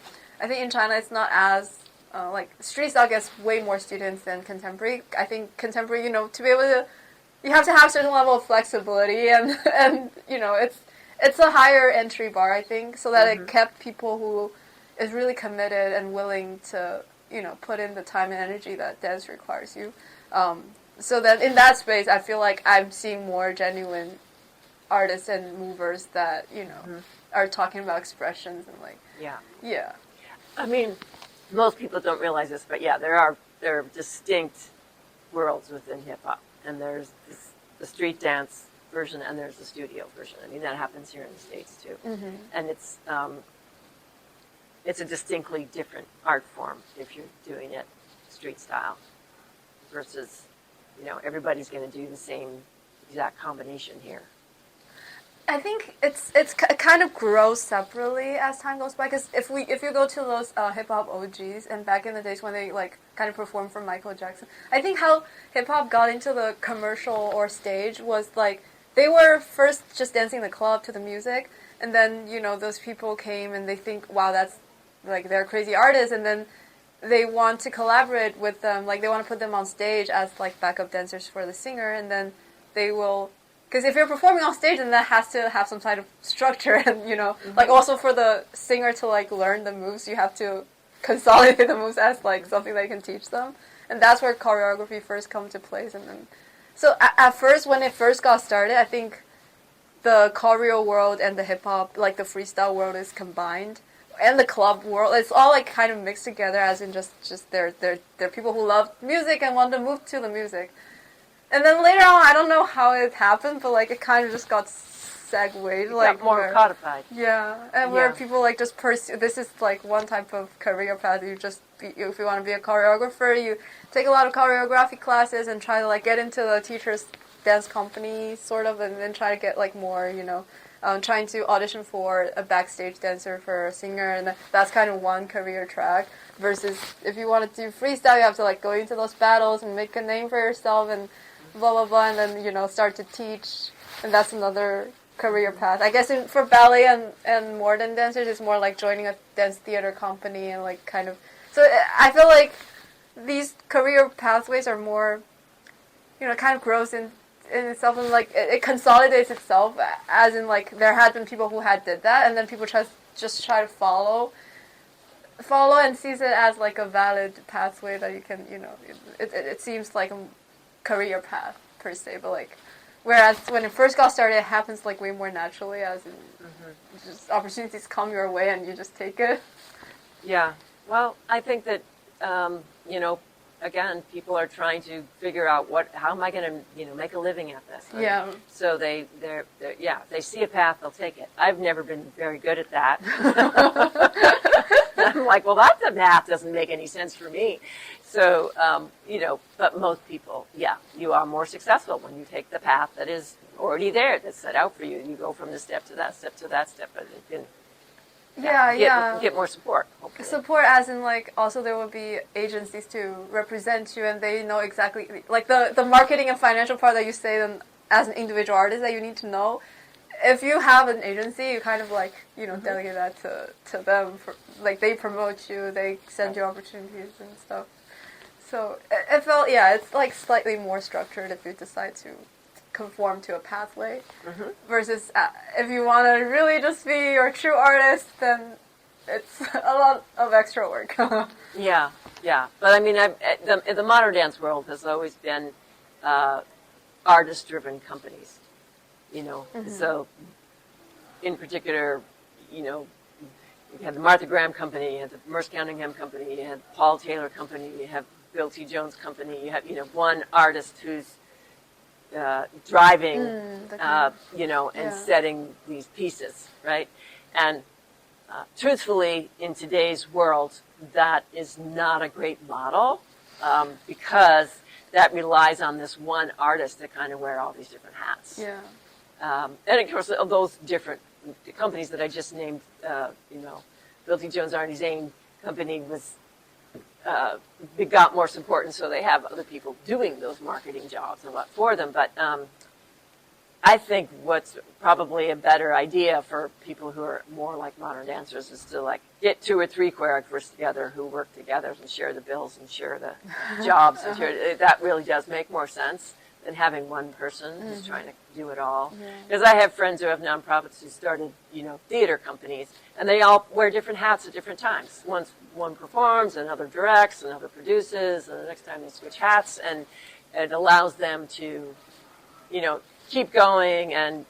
think in China it's not as, like, street style gets way more students than contemporary. I think contemporary, to be able to, you have to have a certain level of flexibility, and it's a higher entry bar, I think, so that it kept people who is really committed and willing to, put in the time and energy that dance requires you. So that in that space, I feel like I'm seeing more genuine artists and movers that, are talking about expressions and, like... Yeah. I mean, most people don't realize this, but there are distinct worlds within hip-hop. And there's the street dance version and there's the studio version. I mean, that happens here in the States, too. And it's a distinctly different art form if you're doing it street style versus... everybody's going to do the same exact combination here. I think it kind of grows separately as time goes by. Because if you go to those hip hop OGs, and back in the days when they, like, kind of performed for Michael Jackson, I think how hip hop got into the commercial or stage was, like, they were first just dancing in the club to the music, and then those people came and they think, wow, that's, like, they're crazy artists, and then they want to collaborate with them, like, they want to put them on stage as, like, backup dancers for the singer, and then they will, because if you're performing on stage, then that has to have some kind of structure, and, like, also for the singer to, like, learn the moves, you have to consolidate the moves as, like, something they can teach them, and that's where choreography first comes to place, and then, so at first, when it first got started, I think the choreo world and the hip-hop, like, the freestyle world is combined. and the club world. It's all like kind of mixed together, as in just they're people who love music and want to move to the music. And then later on, I don't know how it happened, but like it kind of just got segued, like more codified. Yeah, and where people like just pursue. This is like one type of career path. If you want to be a choreographer, you take a lot of choreography classes and try to like get into the teacher's dance company, sort of, and then try to get like more, trying to audition for a backstage dancer for a singer, and that's kind of one career track. Versus if you want to do freestyle, you have to like go into those battles and make a name for yourself and blah blah blah, and then start to teach, and that's another career path. I guess for ballet and modern dancers, it's more like joining a dance theater company and like kind of. So I feel like these career pathways are more, kind of grows in itself, and like it consolidates itself, as in like there had been people who did that, and then people try to follow and sees it as like a valid pathway that you can, it seems like a career path per se, but like whereas when it first got started, it happens like way more naturally, as in just opportunities come your way and you just take it. Yeah, well, I think that again, people are trying to figure out how am I going to make a living at this. Yeah. So if they see a path, they'll take it. I've never been very good at that. I'm like, well, that math doesn't make any sense for me. So, but most people, you are more successful when you take the path that is already there, that's set out for you, and you go from this step to that step to that step, and you can get more support. Hopefully. Support, as in like also there will be agencies to represent you, and they know exactly like the marketing and financial part that you say then as an individual artist that you need to know. If you have an agency, you kind of like delegate that to them. Like they promote you, they send you opportunities and stuff. So it felt it's like slightly more structured if you decide to conform to a pathway, versus if you want to really just be your true artist, then it's a lot of extra work. Yeah. But I mean, the modern dance world has always been artist-driven companies. So in particular, you had the Martha Graham Company, you had the Merce Cunningham Company, you had Paul Taylor Company, you have Bill T. Jones Company, you have one artist who's driving, and setting these pieces, right? And truthfully, in today's world, that is not a great model, because that relies on this one artist to kind of wear all these different hats. Yeah. And of course, those different companies that I just named, Bill T. Jones, Arnie Zane Company got more support, and so they have other people doing those marketing jobs and what for them. But I think what's probably a better idea for people who are more like modern dancers is to like get 2 or 3 choreographers together who work together and share the bills and share the jobs. And that really does make more sense than having one person who's trying to do it all. Because I have friends who have nonprofits who started, theater companies, and they all wear different hats at different times. One performs, another directs, another produces, and the next time they switch hats, and it allows them to, keep going and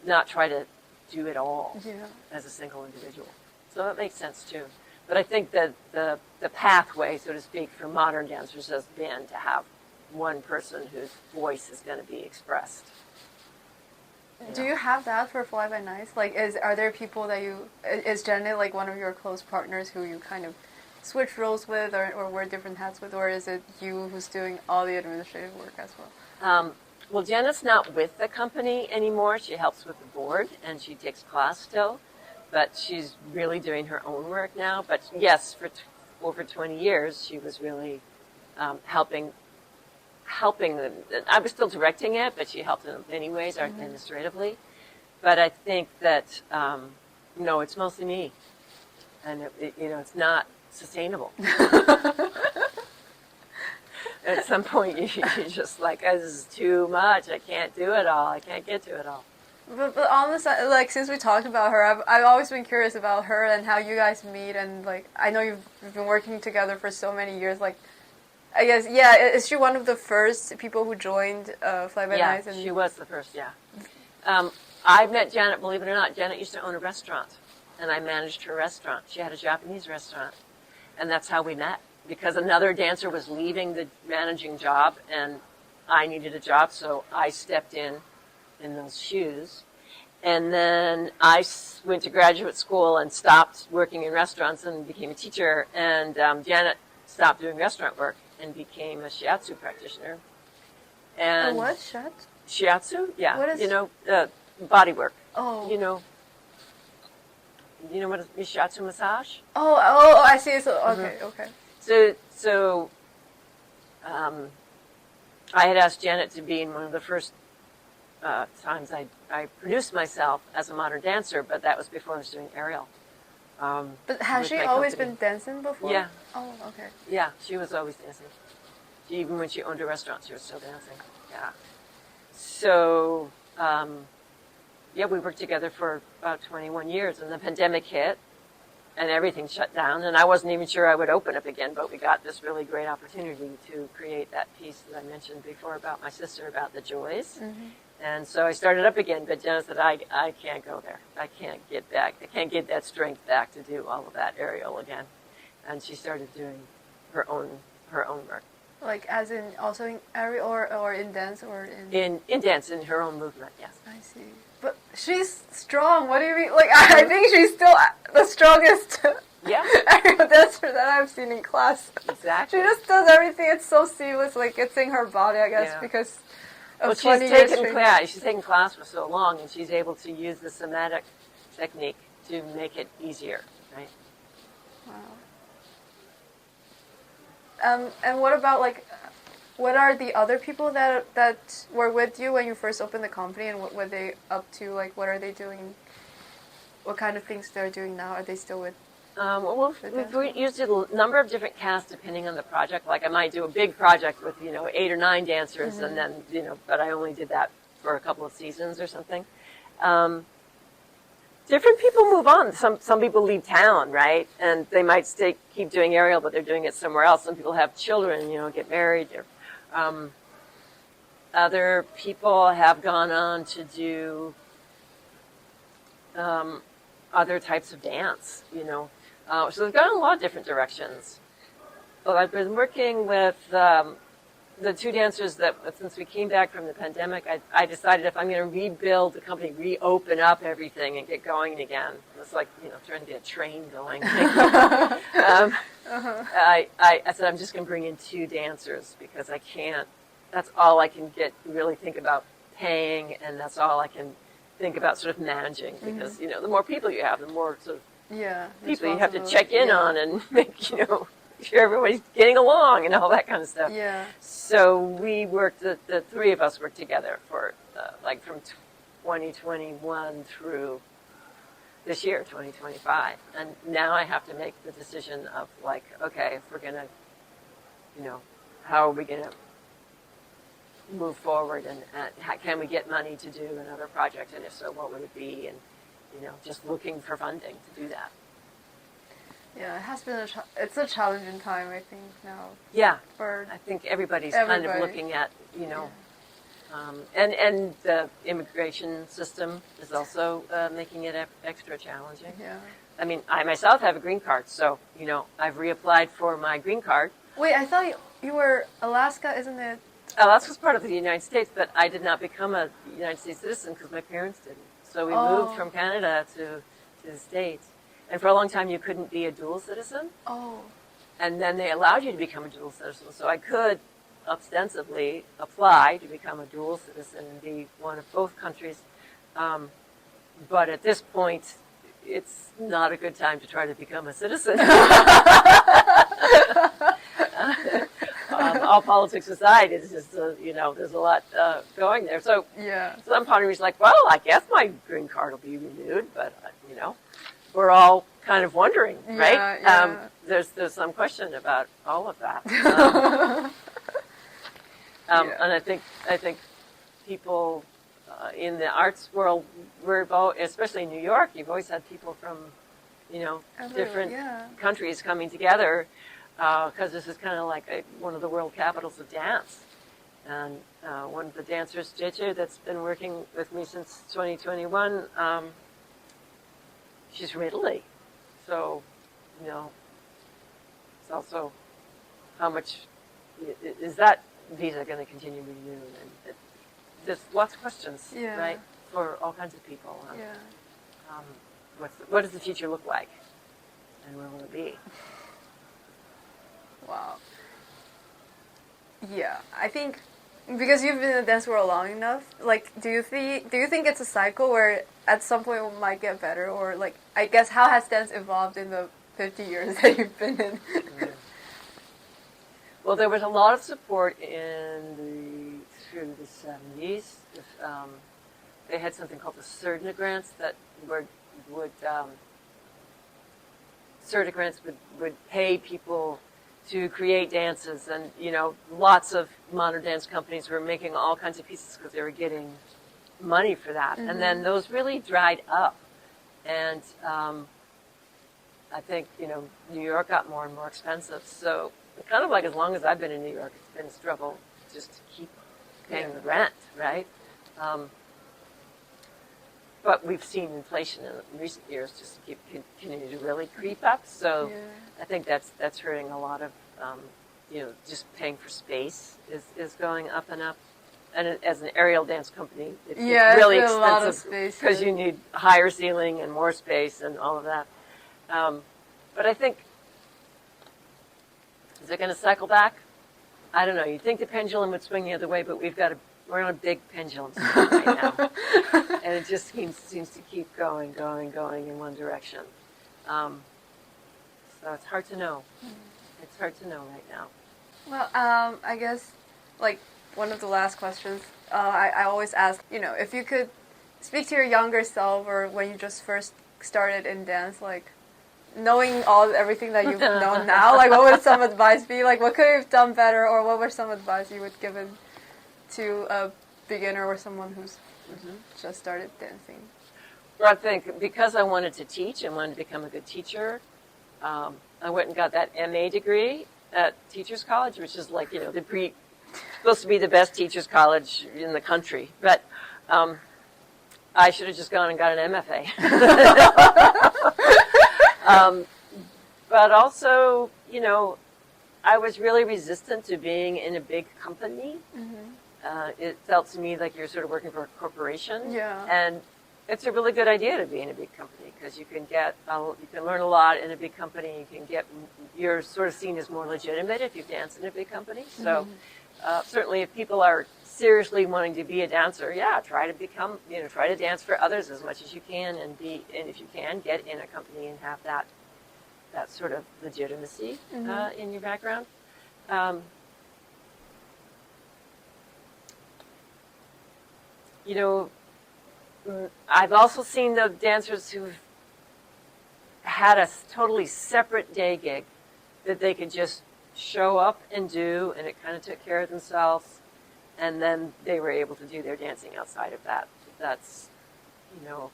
not try to do it all as a single individual. So that makes sense too. But I think that the pathway, so to speak, for modern dancers has been to have one person whose voice is going to be expressed. Do you have that for Fly By Nights? Like, are there people that is Janet like one of your close partners who you kind of switch roles with, or wear different hats with, or is it you who's doing all the administrative work as well? Well, Janet's not with the company anymore. She helps with the board, and she takes class still, but she's really doing her own work now. But yes, for over 20 years, she was really helping them. I was still directing it, but she helped in many ways administratively. But I think that, no, it's mostly me. And, it's not sustainable. At some point, you're just like, this is too much. I can't do it all. I can't get to it all. But on the side, like, since we talked about her, I've always been curious about her and how you guys meet. And, like, I know you've been working together for so many years. Like, I guess, is she one of the first people who joined Fly By Nights? Yeah, she was the first, yeah. I met Janet, believe it or not. Janet used to own a restaurant. and I managed her restaurant. She had a Japanese restaurant, and that's how we met. Because another dancer was leaving the managing job, and I needed a job, so I stepped in those shoes. And then I went to graduate school and stopped working in restaurants and became a teacher. And Janet stopped doing restaurant work and became a shiatsu practitioner. And what? Shiatsu? Shiatsu? Yeah. What is... body work. Oh. You know what is shiatsu massage? Oh, I see. So, okay, okay. So I had asked Janet to be in one of the first times I produced myself as a modern dancer, but that was before I was doing aerial. But has she always been dancing before? Yeah. Oh, okay. Yeah, she was always dancing. Even when she owned a restaurant, she was still dancing. Yeah. So, we worked together for about 21 years, and the pandemic hit, and everything shut down, and I wasn't even sure I would open up again, but we got this really great opportunity to create that piece that I mentioned before about my sister, about the joys. Mm-hmm. And so I started up again, but Jenna said, I can't go there. I can't get back. I can't get that strength back to do all of that aerial again. And she started doing her own work. Like as in also in aerial or in dance or in... In dance, in her own movement, yes. I see. But she's strong. What do you mean? Like, I think she's still the strongest aerial dancer that I've seen in class. Exactly. She just does everything. It's so seamless. Like, it's in her body, I guess, because of 20 years. She's taken class for so long, and she's able to use the somatic technique to make it easier, right? Wow. And what about, like... What are the other people that were with you when you first opened the company, and what were they up to? Like, what are they doing? What kind of things they're doing now? Are they still with? We've used a number of different casts depending on the project. Like, I might do a big project with 8 or 9 dancers, mm-hmm. and then but I only did that for a couple of seasons or something. Different people move on. Some people leave town, right? And they might keep doing aerial, but they're doing it somewhere else. Some people have children, get married. Other people have gone on to do other types of dance, So they've gone in a lot of different directions. But I've been working with the 2 dancers that, since we came back from the pandemic, I decided if I'm going to rebuild the company, reopen up everything and get going again. It's like, trying to get a train going. I said, I'm just going to bring in 2 dancers because I can't, that's all I can really think about paying, and that's all I can think about sort of managing because, the more people you have, the more sort of people you have to check in on and make, sure everybody's getting along and all that kind of stuff. Yeah. So we worked, the 3 of us worked together for from 2021 through this year, 2025. And now I have to make the decision of okay, if we're going to, how are we going to move forward and how can we get money to do another project? And if so, what would it be? And, just looking for funding to do that. Yeah, it has been it's a challenging time, I think, now. Yeah, for I think everybody's kind of looking at, and the immigration system is also making it extra challenging. Yeah. I mean, I myself have a green card, so, I've reapplied for my green card. Wait, I thought you were Alaska, isn't it? Alaska's part of the United States, but I did not become a United States citizen because my parents didn't. So we moved from Canada to the States. And for a long time, you couldn't be a dual citizen. Oh. And then they allowed you to become a dual citizen. So I could ostensibly apply to become a dual citizen and be one of both countries. But at this point, it's not a good time to try to become a citizen. All politics aside, it's just, there's a lot going there. So some part of me is like, well, I guess my green card will be renewed, but, we're all kind of wondering, right? Yeah. There's some question about all of that. And I think people in the arts world, especially in New York, you've always had people from, different countries coming together because this is kind of like one of the world capitals of dance. And one of the dancers, JJ, that's been working with me since 2021, she's from Italy. So, you know, it's also how much is that visa going to continue renewed? And there's lots of questions, right, for all kinds of people. What does the future look like, and where will it be? Wow. Yeah, I think because you've been in the dance world long enough, like, do you think it's a cycle where at some point it might get better, or like, I guess how has dance evolved in the 50 years that you've been in? Well, there was a lot of support through the 70s. They had something called the Certina grants that Certina grants would pay people to create dances, and you know, lots of modern dance companies were making all kinds of pieces because they were getting money for that. And then those really dried up, and I think, you know, New York got more and more expensive. So kind of like as long as I've been in New York, it's been a struggle just to keep paying the rent, right? But we've seen inflation in recent years just continue to really creep up. So I think that's hurting a lot of, you know, just paying for space is going up and up. And as an aerial dance company, it's really expensive because you need higher ceiling and more space and all of that. But I think, is it going to cycle back? I don't know. You'd think the pendulum would swing the other way, but we're on a big pendulum right now. And it just seems to keep going in one direction. So it's hard to know. It's hard to know right now. Well, I guess, like, one of the last questions, I always ask, you know, if you could speak to your younger self, or when you just first started in dance, like, knowing everything that you've known now, like, what would some advice be? Like, what could you have done better, or what were some advice you would give to a beginner or someone who's just started dancing? Well, I think because I wanted to teach and wanted to become a good teacher, I went and got that MA degree at Teachers College, which is like, you know, supposed to be the best teachers college in the country. But I should have just gone and got an MFA. But also, you know, I was really resistant to being in a big company. It felt to me like you're sort of working for a corporation. And it's a really good idea to be in a big company because you can learn a lot in a big company. You're sort of seen as more legitimate if you dance in a big company. So certainly if people are seriously wanting to be a dancer, try to dance for others as much as you can, and if you can, get in a company and have that sort of legitimacy in your background. You know, I've also seen the dancers who've had a totally separate day gig that they could just show up and do, and it kind of took care of themselves, and then they were able to do their dancing outside of that. That's, you know,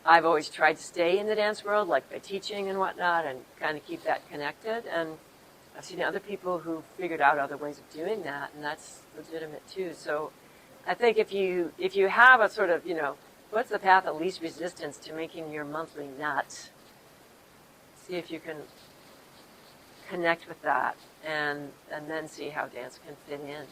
I've always tried to stay in the dance world, like by teaching and whatnot, and kind of keep that connected. And I've seen other people who figured out other ways of doing that, and that's legitimate too. So I think if you have a sort of, you know, what's the path of least resistance to making your monthly nut, see if you can connect with that, and then see how dance can fit in.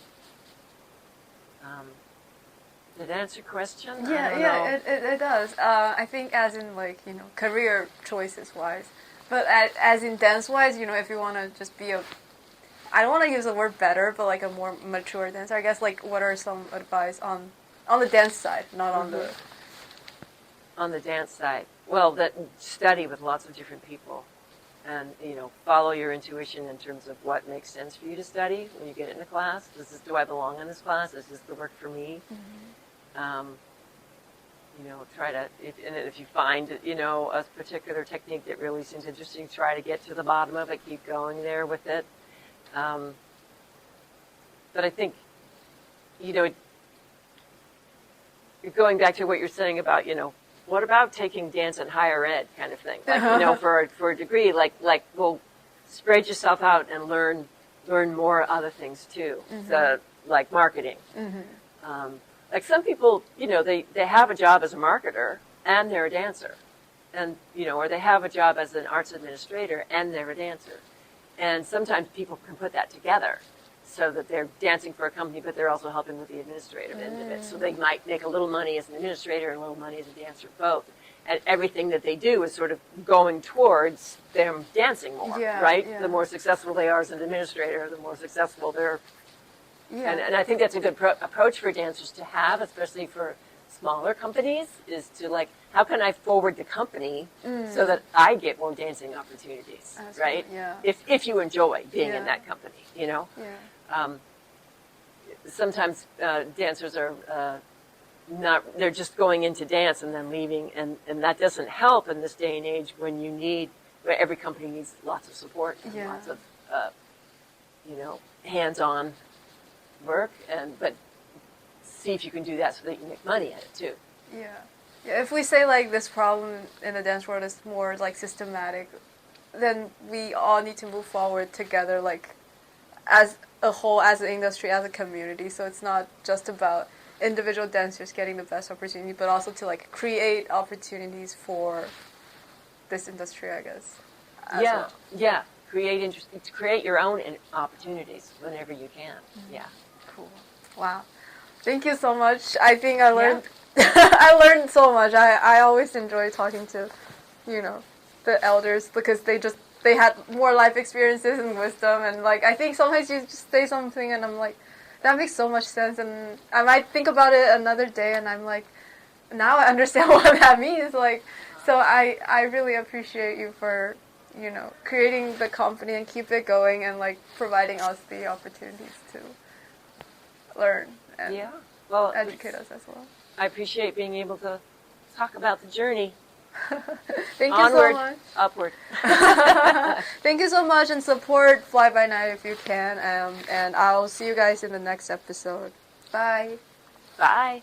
Did that answer your question? Yeah, it does. I think as in, like, you know, career choices wise, but as in dance wise, you know, if you want to just be I don't want to use the word better, but like a more mature dancer, I guess, like, what are some advice on the dance side, not on the... On the dance side. Well, that study with lots of different people, and, you know, follow your intuition in terms of what makes sense for you to study when you get into class. Do I belong in this class? Is this the work for me? You know, if you find, you know, a particular technique that really seems interesting, try to get to the bottom of it, keep going there with it. But I think, you know, you're going back to what you're saying about, you know, what about taking dance in higher ed kind of thing? Like, you know, for a degree, like, well, spread yourself out and learn more other things too. So, like marketing. Like some people, you know, they have a job as a marketer, and they're a dancer. And, or they have a job as an arts administrator and they're a dancer. And sometimes people can put that together so that they're dancing for a company, but they're also helping with the administrative end of it. So they might make a little money as an administrator and a little money as a dancer, both. And everything that they do is sort of going towards them dancing more, right? Yeah. The more successful they are as an administrator, the more successful they're. Yeah. And I think that's a good approach for dancers to have, especially for smaller companies, is to like, how can I forward the company so that I get more dancing opportunities, right? Yeah. If you enjoy being in that company, Yeah. Sometimes dancers are not, they're just going into dance and then leaving, and that doesn't help in this day and age when where every company needs lots of support and lots of, hands-on work, but see if you can do that so that you can make money at it too. Yeah. If we say like this problem in the dance world is more like systematic, then we all need to move forward together, like as a whole, as an industry, as a community. So it's not just about individual dancers getting the best opportunity, but also to like create opportunities for this industry, I guess. Yeah. Create your own opportunities whenever you can. Yeah. Cool. Wow. Thank you so much. I think I learned I learned so much. I always enjoy talking to, the elders because they had more life experiences and wisdom, and like I think sometimes you just say something and I'm like, that makes so much sense, and I might think about it another day and I'm like, now I understand what that means. Like, so I really appreciate you for, creating the company and keep it going and like providing us the opportunities to learn and educate us as well. I appreciate being able to talk about the journey. Thank Onward, you so much. Upward. Thank you so much, and support Fly By Night if you can. And I'll see you guys in the next episode. Bye. Bye.